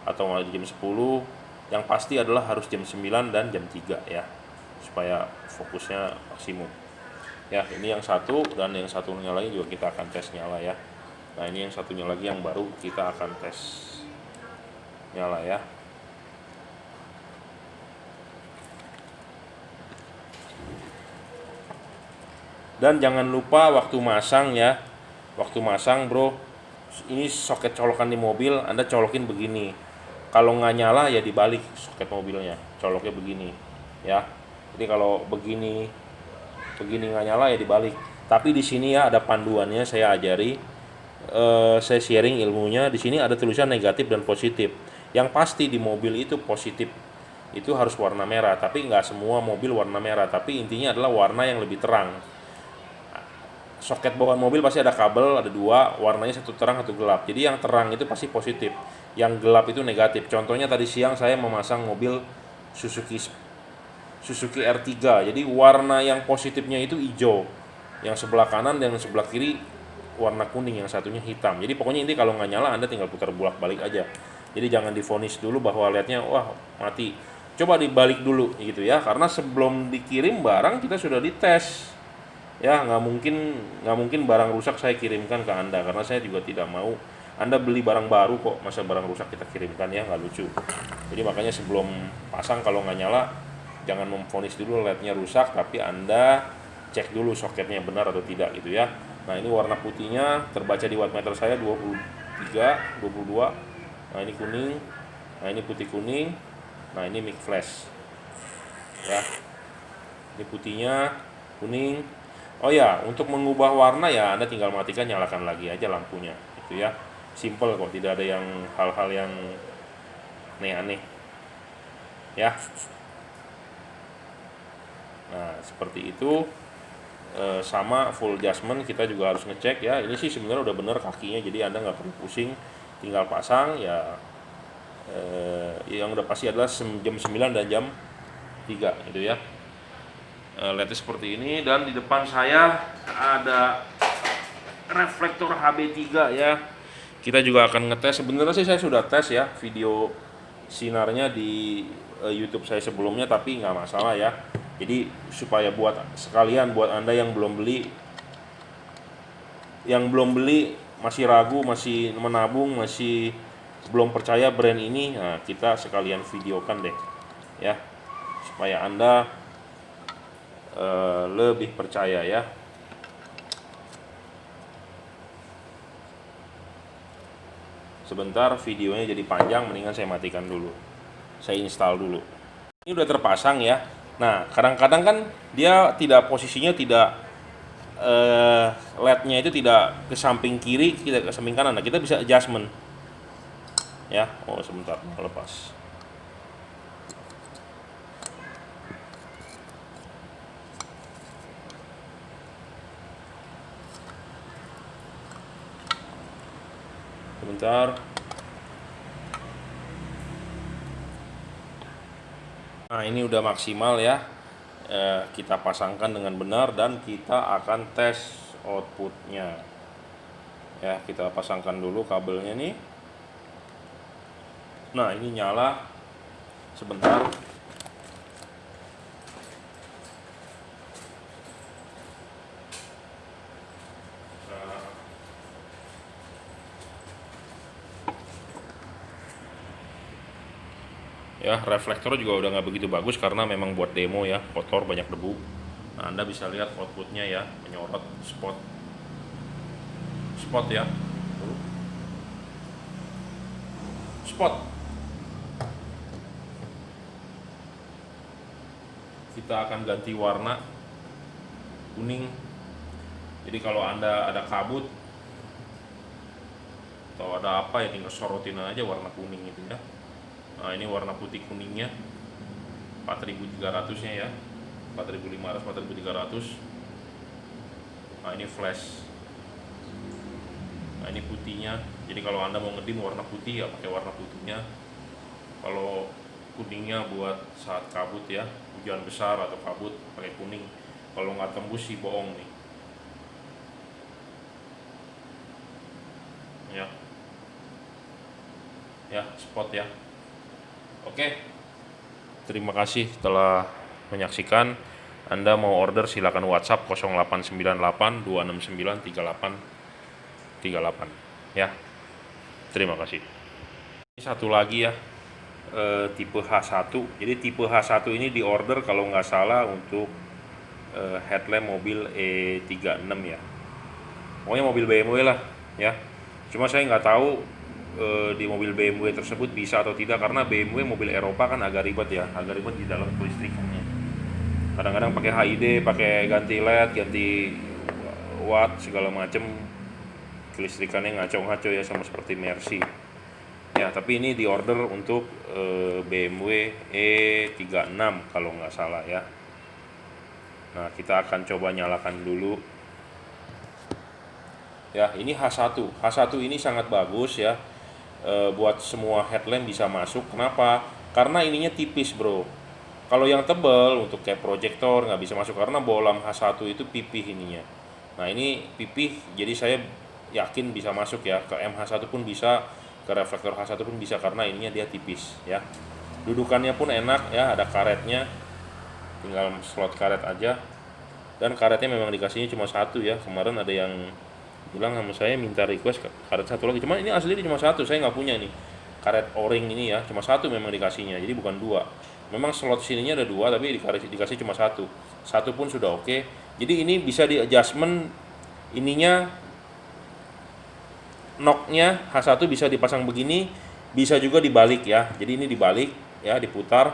atau mau jam 10. Yang pasti adalah harus jam 9 dan jam 3 ya, supaya fokusnya maksimum. Ya, ini yang satu, dan yang satunya lagi juga kita akan tes nyala ya. Nah, ini yang satunya lagi yang baru kita akan tes nyala ya. Dan jangan lupa waktu masang ya. Waktu masang, bro, ini soket colokan di mobil Anda colokin begini. Kalau nggak nyala ya dibalik soket mobilnya, coloknya begini ya. Jadi kalau begini nggak nyala ya dibalik. Tapi di sini ya ada panduannya, saya ajari, saya sharing ilmunya. Di sini ada tulisan negatif dan positif. Yang pasti di mobil itu positif itu harus warna merah, tapi nggak semua mobil warna merah. Tapi intinya adalah warna yang lebih terang. Soket bawaan mobil pasti ada kabel, ada dua, warnanya satu terang satu gelap. Jadi yang terang itu pasti positif, yang gelap itu negatif. Contohnya tadi siang saya memasang mobil Suzuki R3. Jadi warna yang positifnya itu hijau, yang sebelah kanan dan yang sebelah kiri warna kuning, yang satunya hitam. Jadi pokoknya ini kalau nggak nyala Anda tinggal putar bolak-balik aja. Jadi jangan divonis dulu bahwa lihatnya wah mati. Coba dibalik dulu gitu ya, karena sebelum dikirim barang kita sudah dites. Ya, nggak mungkin barang rusak saya kirimkan ke Anda, karena saya juga tidak mau Anda beli barang baru kok masa barang rusak kita kirimkan, ya nggak lucu. Jadi makanya sebelum pasang kalau nggak nyala jangan memvonis dulu lednya rusak, tapi Anda cek dulu soketnya benar atau tidak gitu ya. Nah, ini warna putihnya terbaca di wattmeter saya 23, 22. Nah, ini kuning. Nah, ini putih kuning. Nah, ini mic flash ya. Ini putihnya kuning. Oh ya, untuk mengubah warna ya Anda tinggal matikan, nyalakan lagi aja lampunya gitu ya. Simple kok, tidak ada yang hal-hal yang aneh-aneh ya. Nah, seperti itu. Sama full adjustment kita juga harus ngecek ya. Ini sih sebenarnya udah bener kakinya, jadi Anda nggak perlu pusing, tinggal pasang ya. Yang udah pasti adalah jam 9 dan jam 3 gitu ya. LED seperti ini, dan di depan saya ada reflektor HB3 ya. Kita juga akan ngetes. Sebenarnya sih saya sudah tes ya video sinarnya di YouTube saya sebelumnya, tapi nggak masalah ya. Jadi supaya buat sekalian buat Anda yang belum beli, masih ragu, masih menabung, masih belum percaya brand ini, nah kita sekalian videokan deh ya, supaya Anda lebih percaya ya. sebentar videonya jadi panjang, mendingan saya matikan dulu, saya install dulu. Ini udah terpasang ya. Nah, kadang-kadang kan dia tidak, posisinya tidak, LED-nya itu tidak ke samping kiri, tidak ke samping kanan. Nah, kita bisa adjustment ya. Oh, sebentar, lepas. Sebentar. Nah, ini udah maksimal ya. Kita pasangkan dengan benar dan kita akan tes outputnya ya. Kita pasangkan dulu kabelnya nih. Nah, ini nyala. Sebentar. Ya, reflektor juga udah nggak begitu bagus karena memang buat demo ya, kotor, banyak debu. Nah, Anda bisa lihat outputnya ya, menyorot spot ya, spot. Kita akan ganti warna kuning. Jadi kalau Anda ada kabut atau ada apa ya, tinggal sorotin aja warna kuning itu ya. Nah, ini warna putih kuningnya 4300 nya ya, 4500, 4300. Nah, ini flash. Nah, ini putihnya. Jadi kalau Anda mau ngedim warna putih ya pakai warna putihnya. Kalau kuningnya buat saat kabut ya, hujan besar atau kabut, pakai kuning. Kalau nggak tembus sih bohong nih ya, spot ya. Oke, terima kasih telah menyaksikan. Anda mau order silakan WhatsApp 0898 269 3838 ya. Terima kasih. Ini satu lagi ya, tipe H1. Jadi tipe H1 ini diorder kalau nggak salah untuk headlamp mobil E36 ya. Pokoknya mobil BMW lah ya. Cuma saya nggak tahu di mobil BMW tersebut bisa atau tidak, karena BMW mobil Eropa kan agak ribet ya, agak ribet di dalam kelistrikannya. Kadang-kadang pakai HID, pakai ganti LED, ganti watt segala macem, kelistrikannya ngaco-ngaco ya, sama seperti Mercy ya. Tapi ini diorder untuk BMW E36 kalau nggak salah ya. Nah, kita akan coba nyalakan dulu ya. Ini H1 ini sangat bagus ya, buat semua headlamp bisa masuk. Kenapa? Karena ininya tipis bro. Kalau yang tebal untuk kayak proyektor nggak bisa masuk karena bolam H1 itu pipih ininya. Nah, ini pipih, jadi saya yakin bisa masuk ya. Ke MH1 pun bisa, ke reflektor H1 pun bisa karena ininya dia tipis ya. Dudukannya pun enak ya, ada karetnya, tinggal slot karet aja. Dan karetnya memang dikasihnya cuma satu ya. Kemarin ada yang bilang sama saya minta request karet satu lagi, cuman ini aslinya cuma satu, saya nggak punya nih karet o-ring ini ya, cuma satu memang dikasihnya, jadi bukan dua. Memang slot sininya ada dua tapi dikasih cuma satu pun sudah oke. Jadi ini bisa di adjustment, ininya knocknya H1 bisa dipasang begini, bisa juga dibalik ya. Jadi ini dibalik ya, diputar,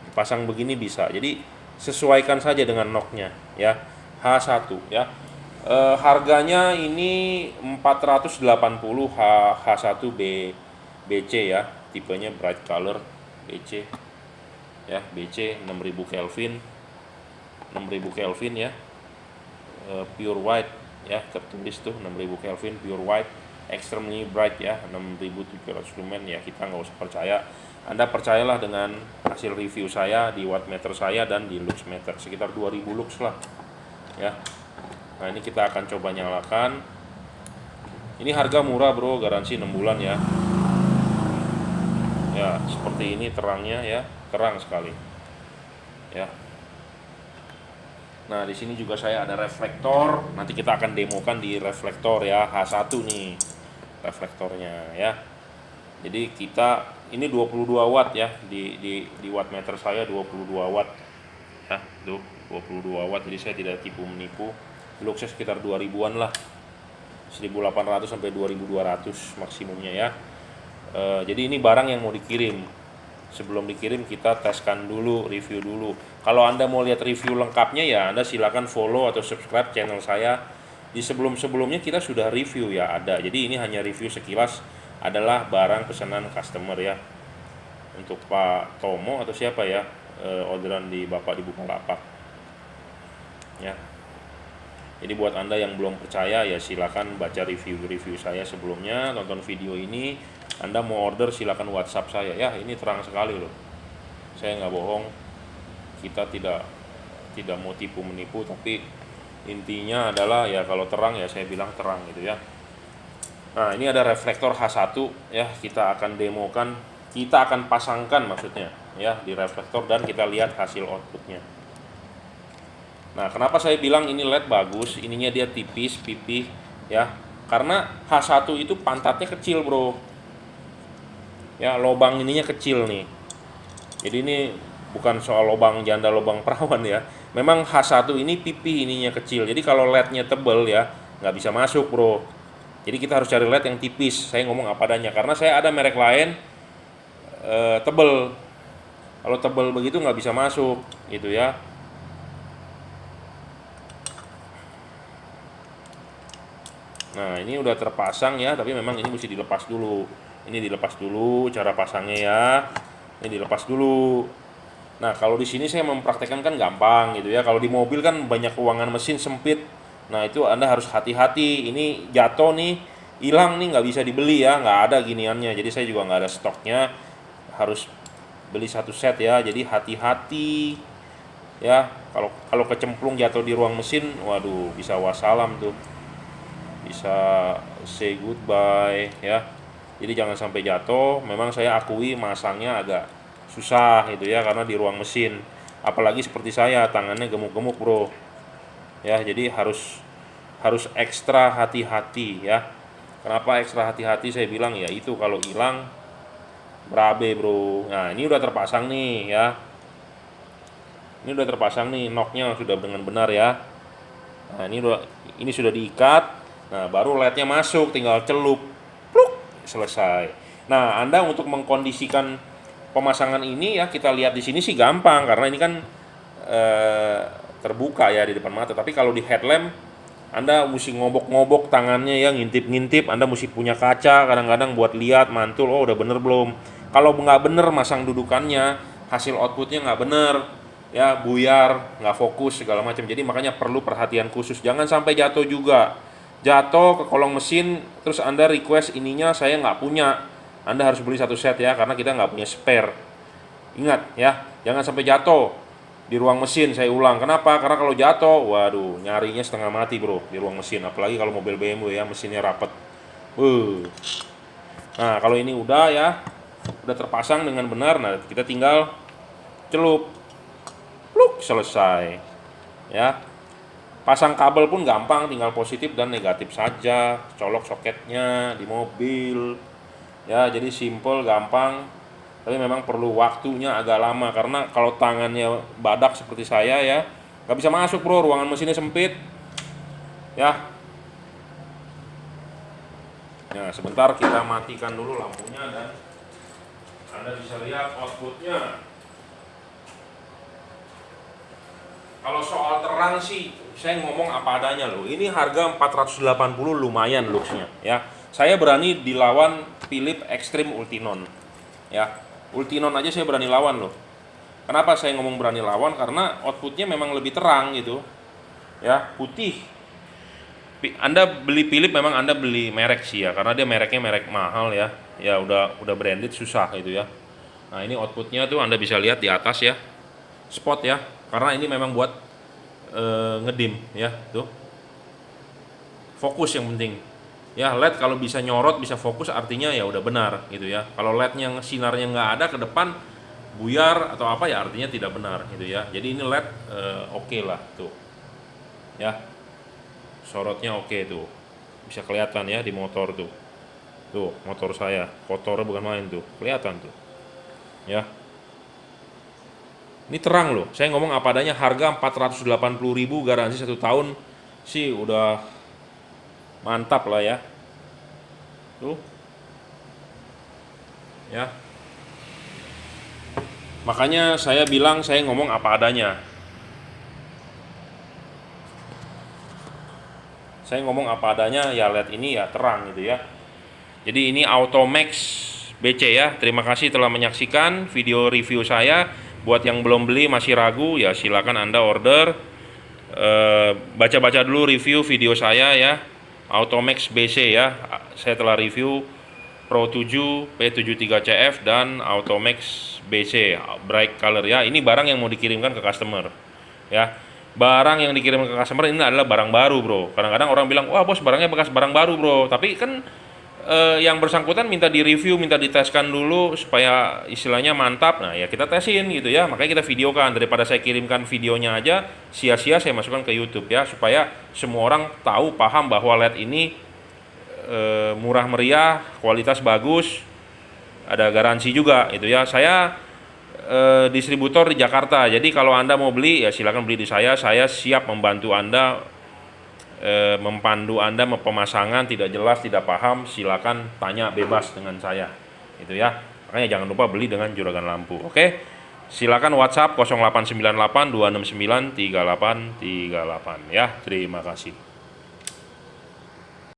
dipasang begini bisa. Jadi sesuaikan saja dengan knocknya ya, H1 ya. Harganya ini 480 H1 BC ya, tipenya bright color BC ya, BC 6000 Kelvin, 6000 Kelvin ya, pure white ya, tertulis tuh 6000 Kelvin pure white, extremely bright ya, 6700 lumen ya. Kita nggak usah percaya, Anda percayalah dengan hasil review saya di wattmeter saya dan di luxmeter, sekitar 2000 lux lah ya. Nah, ini kita akan coba nyalakan. Ini harga murah bro, garansi 6 bulan ya. Ya, seperti ini terangnya ya, terang sekali ya. Nah, di sini juga saya ada reflektor. Nanti kita akan demokan di reflektor ya, H1 nih reflektornya ya. Jadi kita ini 22 watt ya, di wattmeter saya 22 watt ya, tuh 22 watt. Jadi saya tidak tipu menipu, luxnya sekitar 2000-an lah 1.800 sampai 2.200 maksimumnya ya. Jadi ini barang yang mau dikirim. Sebelum dikirim kita teskan dulu, review dulu. Kalau Anda mau lihat review lengkapnya ya Anda silakan follow atau subscribe channel saya. Di sebelum-sebelumnya kita sudah review ya ada. Jadi ini hanya review sekilas, adalah barang pesanan customer ya. Untuk Pak Tomo atau siapa ya, orderan di Bapak di Bukalapak. Ya. Jadi buat Anda yang belum percaya ya silakan baca review saya sebelumnya, tonton video ini. Anda mau order silakan WhatsApp saya ya. Ini terang sekali loh. Saya nggak bohong. Kita tidak mau tipu menipu, tapi intinya adalah ya kalau terang ya saya bilang terang gitu ya. Nah, ini ada reflektor H1 ya, kita akan demokan, kita akan pasangkan maksudnya ya di reflektor dan kita lihat hasil outputnya. Nah, kenapa saya bilang ini LED bagus, ininya dia tipis, pipih ya. Karena H1 itu pantatnya kecil, Bro. Ya, lobang ininya kecil nih. Jadi ini bukan soal lobang janda, lobang perawan ya. Memang H1 ini pipih ininya kecil. Jadi kalau LED-nya tebel ya, nggak bisa masuk, Bro. Jadi kita harus cari LED yang tipis. Saya ngomong apa adanya. Karena saya ada merek lain tebel. Kalau tebel begitu nggak bisa masuk, gitu ya. Nah, ini udah terpasang ya, tapi memang ini mesti dilepas dulu. Ini dilepas dulu cara pasangnya ya. Ini dilepas dulu. Nah, kalau di sini saya mempraktekkan kan gampang gitu ya. Kalau di mobil kan banyak ruangan mesin sempit. Nah, itu Anda harus hati-hati. Ini jatuh nih, hilang nih, nggak bisa dibeli ya, nggak ada giniannya. Jadi saya juga nggak ada stoknya. Harus beli satu set ya. Jadi hati-hati ya. Kalau kecemplung jatuh di ruang mesin, waduh, bisa wassalam tuh. Bisa say goodbye ya. Jadi jangan sampai jatuh. Memang saya akui masangnya agak susah gitu ya karena di ruang mesin. Apalagi seperti saya tangannya gemuk-gemuk, Bro. Ya, jadi harus ekstra hati-hati ya. Kenapa ekstra hati-hati saya bilang ya itu kalau hilang berabe, Bro. Nah, ini udah terpasang nih ya. Ini udah terpasang nih, knocknya sudah dengan benar ya. Nah, ini sudah diikat. Nah, baru LED-nya masuk, tinggal celup. Pluk, selesai. Nah, Anda untuk mengkondisikan pemasangan ini ya kita lihat di sini sih gampang karena ini kan terbuka ya di depan mata. Tapi kalau di headlamp Anda mesti ngobok-ngobok tangannya ya, ngintip-ngintip. Anda mesti punya kaca kadang-kadang buat lihat mantul, oh udah bener belum. Kalau nggak bener masang dudukannya, hasil outputnya nggak bener ya, buyar, nggak fokus segala macam. Jadi makanya perlu perhatian khusus. Jangan sampai jatuh juga. Jatuh ke kolong mesin terus Anda request ininya saya nggak punya. Anda harus beli satu set ya karena kita nggak punya spare. Ingat ya, jangan sampai jatuh di ruang mesin. Saya ulang, kenapa? Karena kalau jatuh, waduh, nyarinya setengah mati, Bro, di ruang mesin. Apalagi kalau mobil BMW ya, mesinnya rapet. Nah, kalau ini udah ya, udah terpasang dengan benar. Nah, kita tinggal celup, pluk, selesai ya. Pasang kabel pun gampang, tinggal positif dan negatif saja. Colok soketnya di mobil ya, jadi simple, gampang. Tapi memang perlu waktunya agak lama karena kalau tangannya badak seperti saya ya nggak bisa masuk, Bro, ruangan mesinnya sempit ya. Nah, sebentar kita matikan dulu lampunya dan Anda bisa lihat outputnya. Kalau soal terang sih saya ngomong apa adanya loh. Ini harga 480 lumayan looksnya ya. Saya berani dilawan Philips Extreme Ultinon ya. Ultinon aja saya berani lawan loh. Kenapa saya ngomong berani lawan? Karena outputnya memang lebih terang gitu ya, putih. Anda beli Philips memang Anda beli merek sih ya, karena dia mereknya merek mahal ya. Ya udah branded susah gitu ya. Nah, ini outputnya tuh Anda bisa lihat di atas ya, spot ya, karena ini memang buat ngedim ya, tuh fokus yang penting ya. LED kalau bisa nyorot bisa fokus artinya ya udah benar gitu ya. Kalau LED-nya sinarnya nggak ada ke depan buyar atau apa ya artinya tidak benar gitu ya. Jadi ini LED oke lah tuh ya, sorotnya oke tuh, bisa kelihatan ya di motor tuh motor saya kotornya bukan main tuh, kelihatan tuh ya. Ini terang loh, saya ngomong apa adanya. Harga 480.000, garansi 1 tahun sih udah Mantap lah ya. Tuh. Ya. Makanya saya bilang saya ngomong apa adanya. Saya ngomong apa adanya, ya LED ini ya terang gitu ya. Jadi ini Automax BC ya. Terima kasih telah menyaksikan video review saya. Buat yang belum beli masih ragu ya silakan Anda order. Baca-baca dulu review video saya ya. Automax BC ya. Saya telah review Pro 7 P73CF dan Automax BC bright color ya. Ini barang yang mau dikirimkan ke customer ya. Barang yang dikirim ke customer ini adalah barang baru bro. Kadang-kadang orang bilang, wah bos barangnya bekas barang baru bro. Tapi kan yang bersangkutan minta di review, minta diteskan dulu supaya istilahnya mantap. Nah ya kita tesin gitu ya. Makanya kita videokan, daripada saya kirimkan videonya aja sia-sia saya masukkan ke YouTube ya, supaya semua orang tahu paham bahwa LED ini murah meriah, kualitas bagus, ada garansi juga itu ya. Saya distributor di Jakarta, jadi kalau Anda mau beli ya silakan beli di saya siap membantu Anda, mempandu Anda pemasangan tidak jelas tidak paham silakan tanya bebas dengan saya itu ya. Makanya jangan lupa beli dengan Juragan Lampu. Oke, silakan WhatsApp 0898 269 3838 ya. Terima kasih.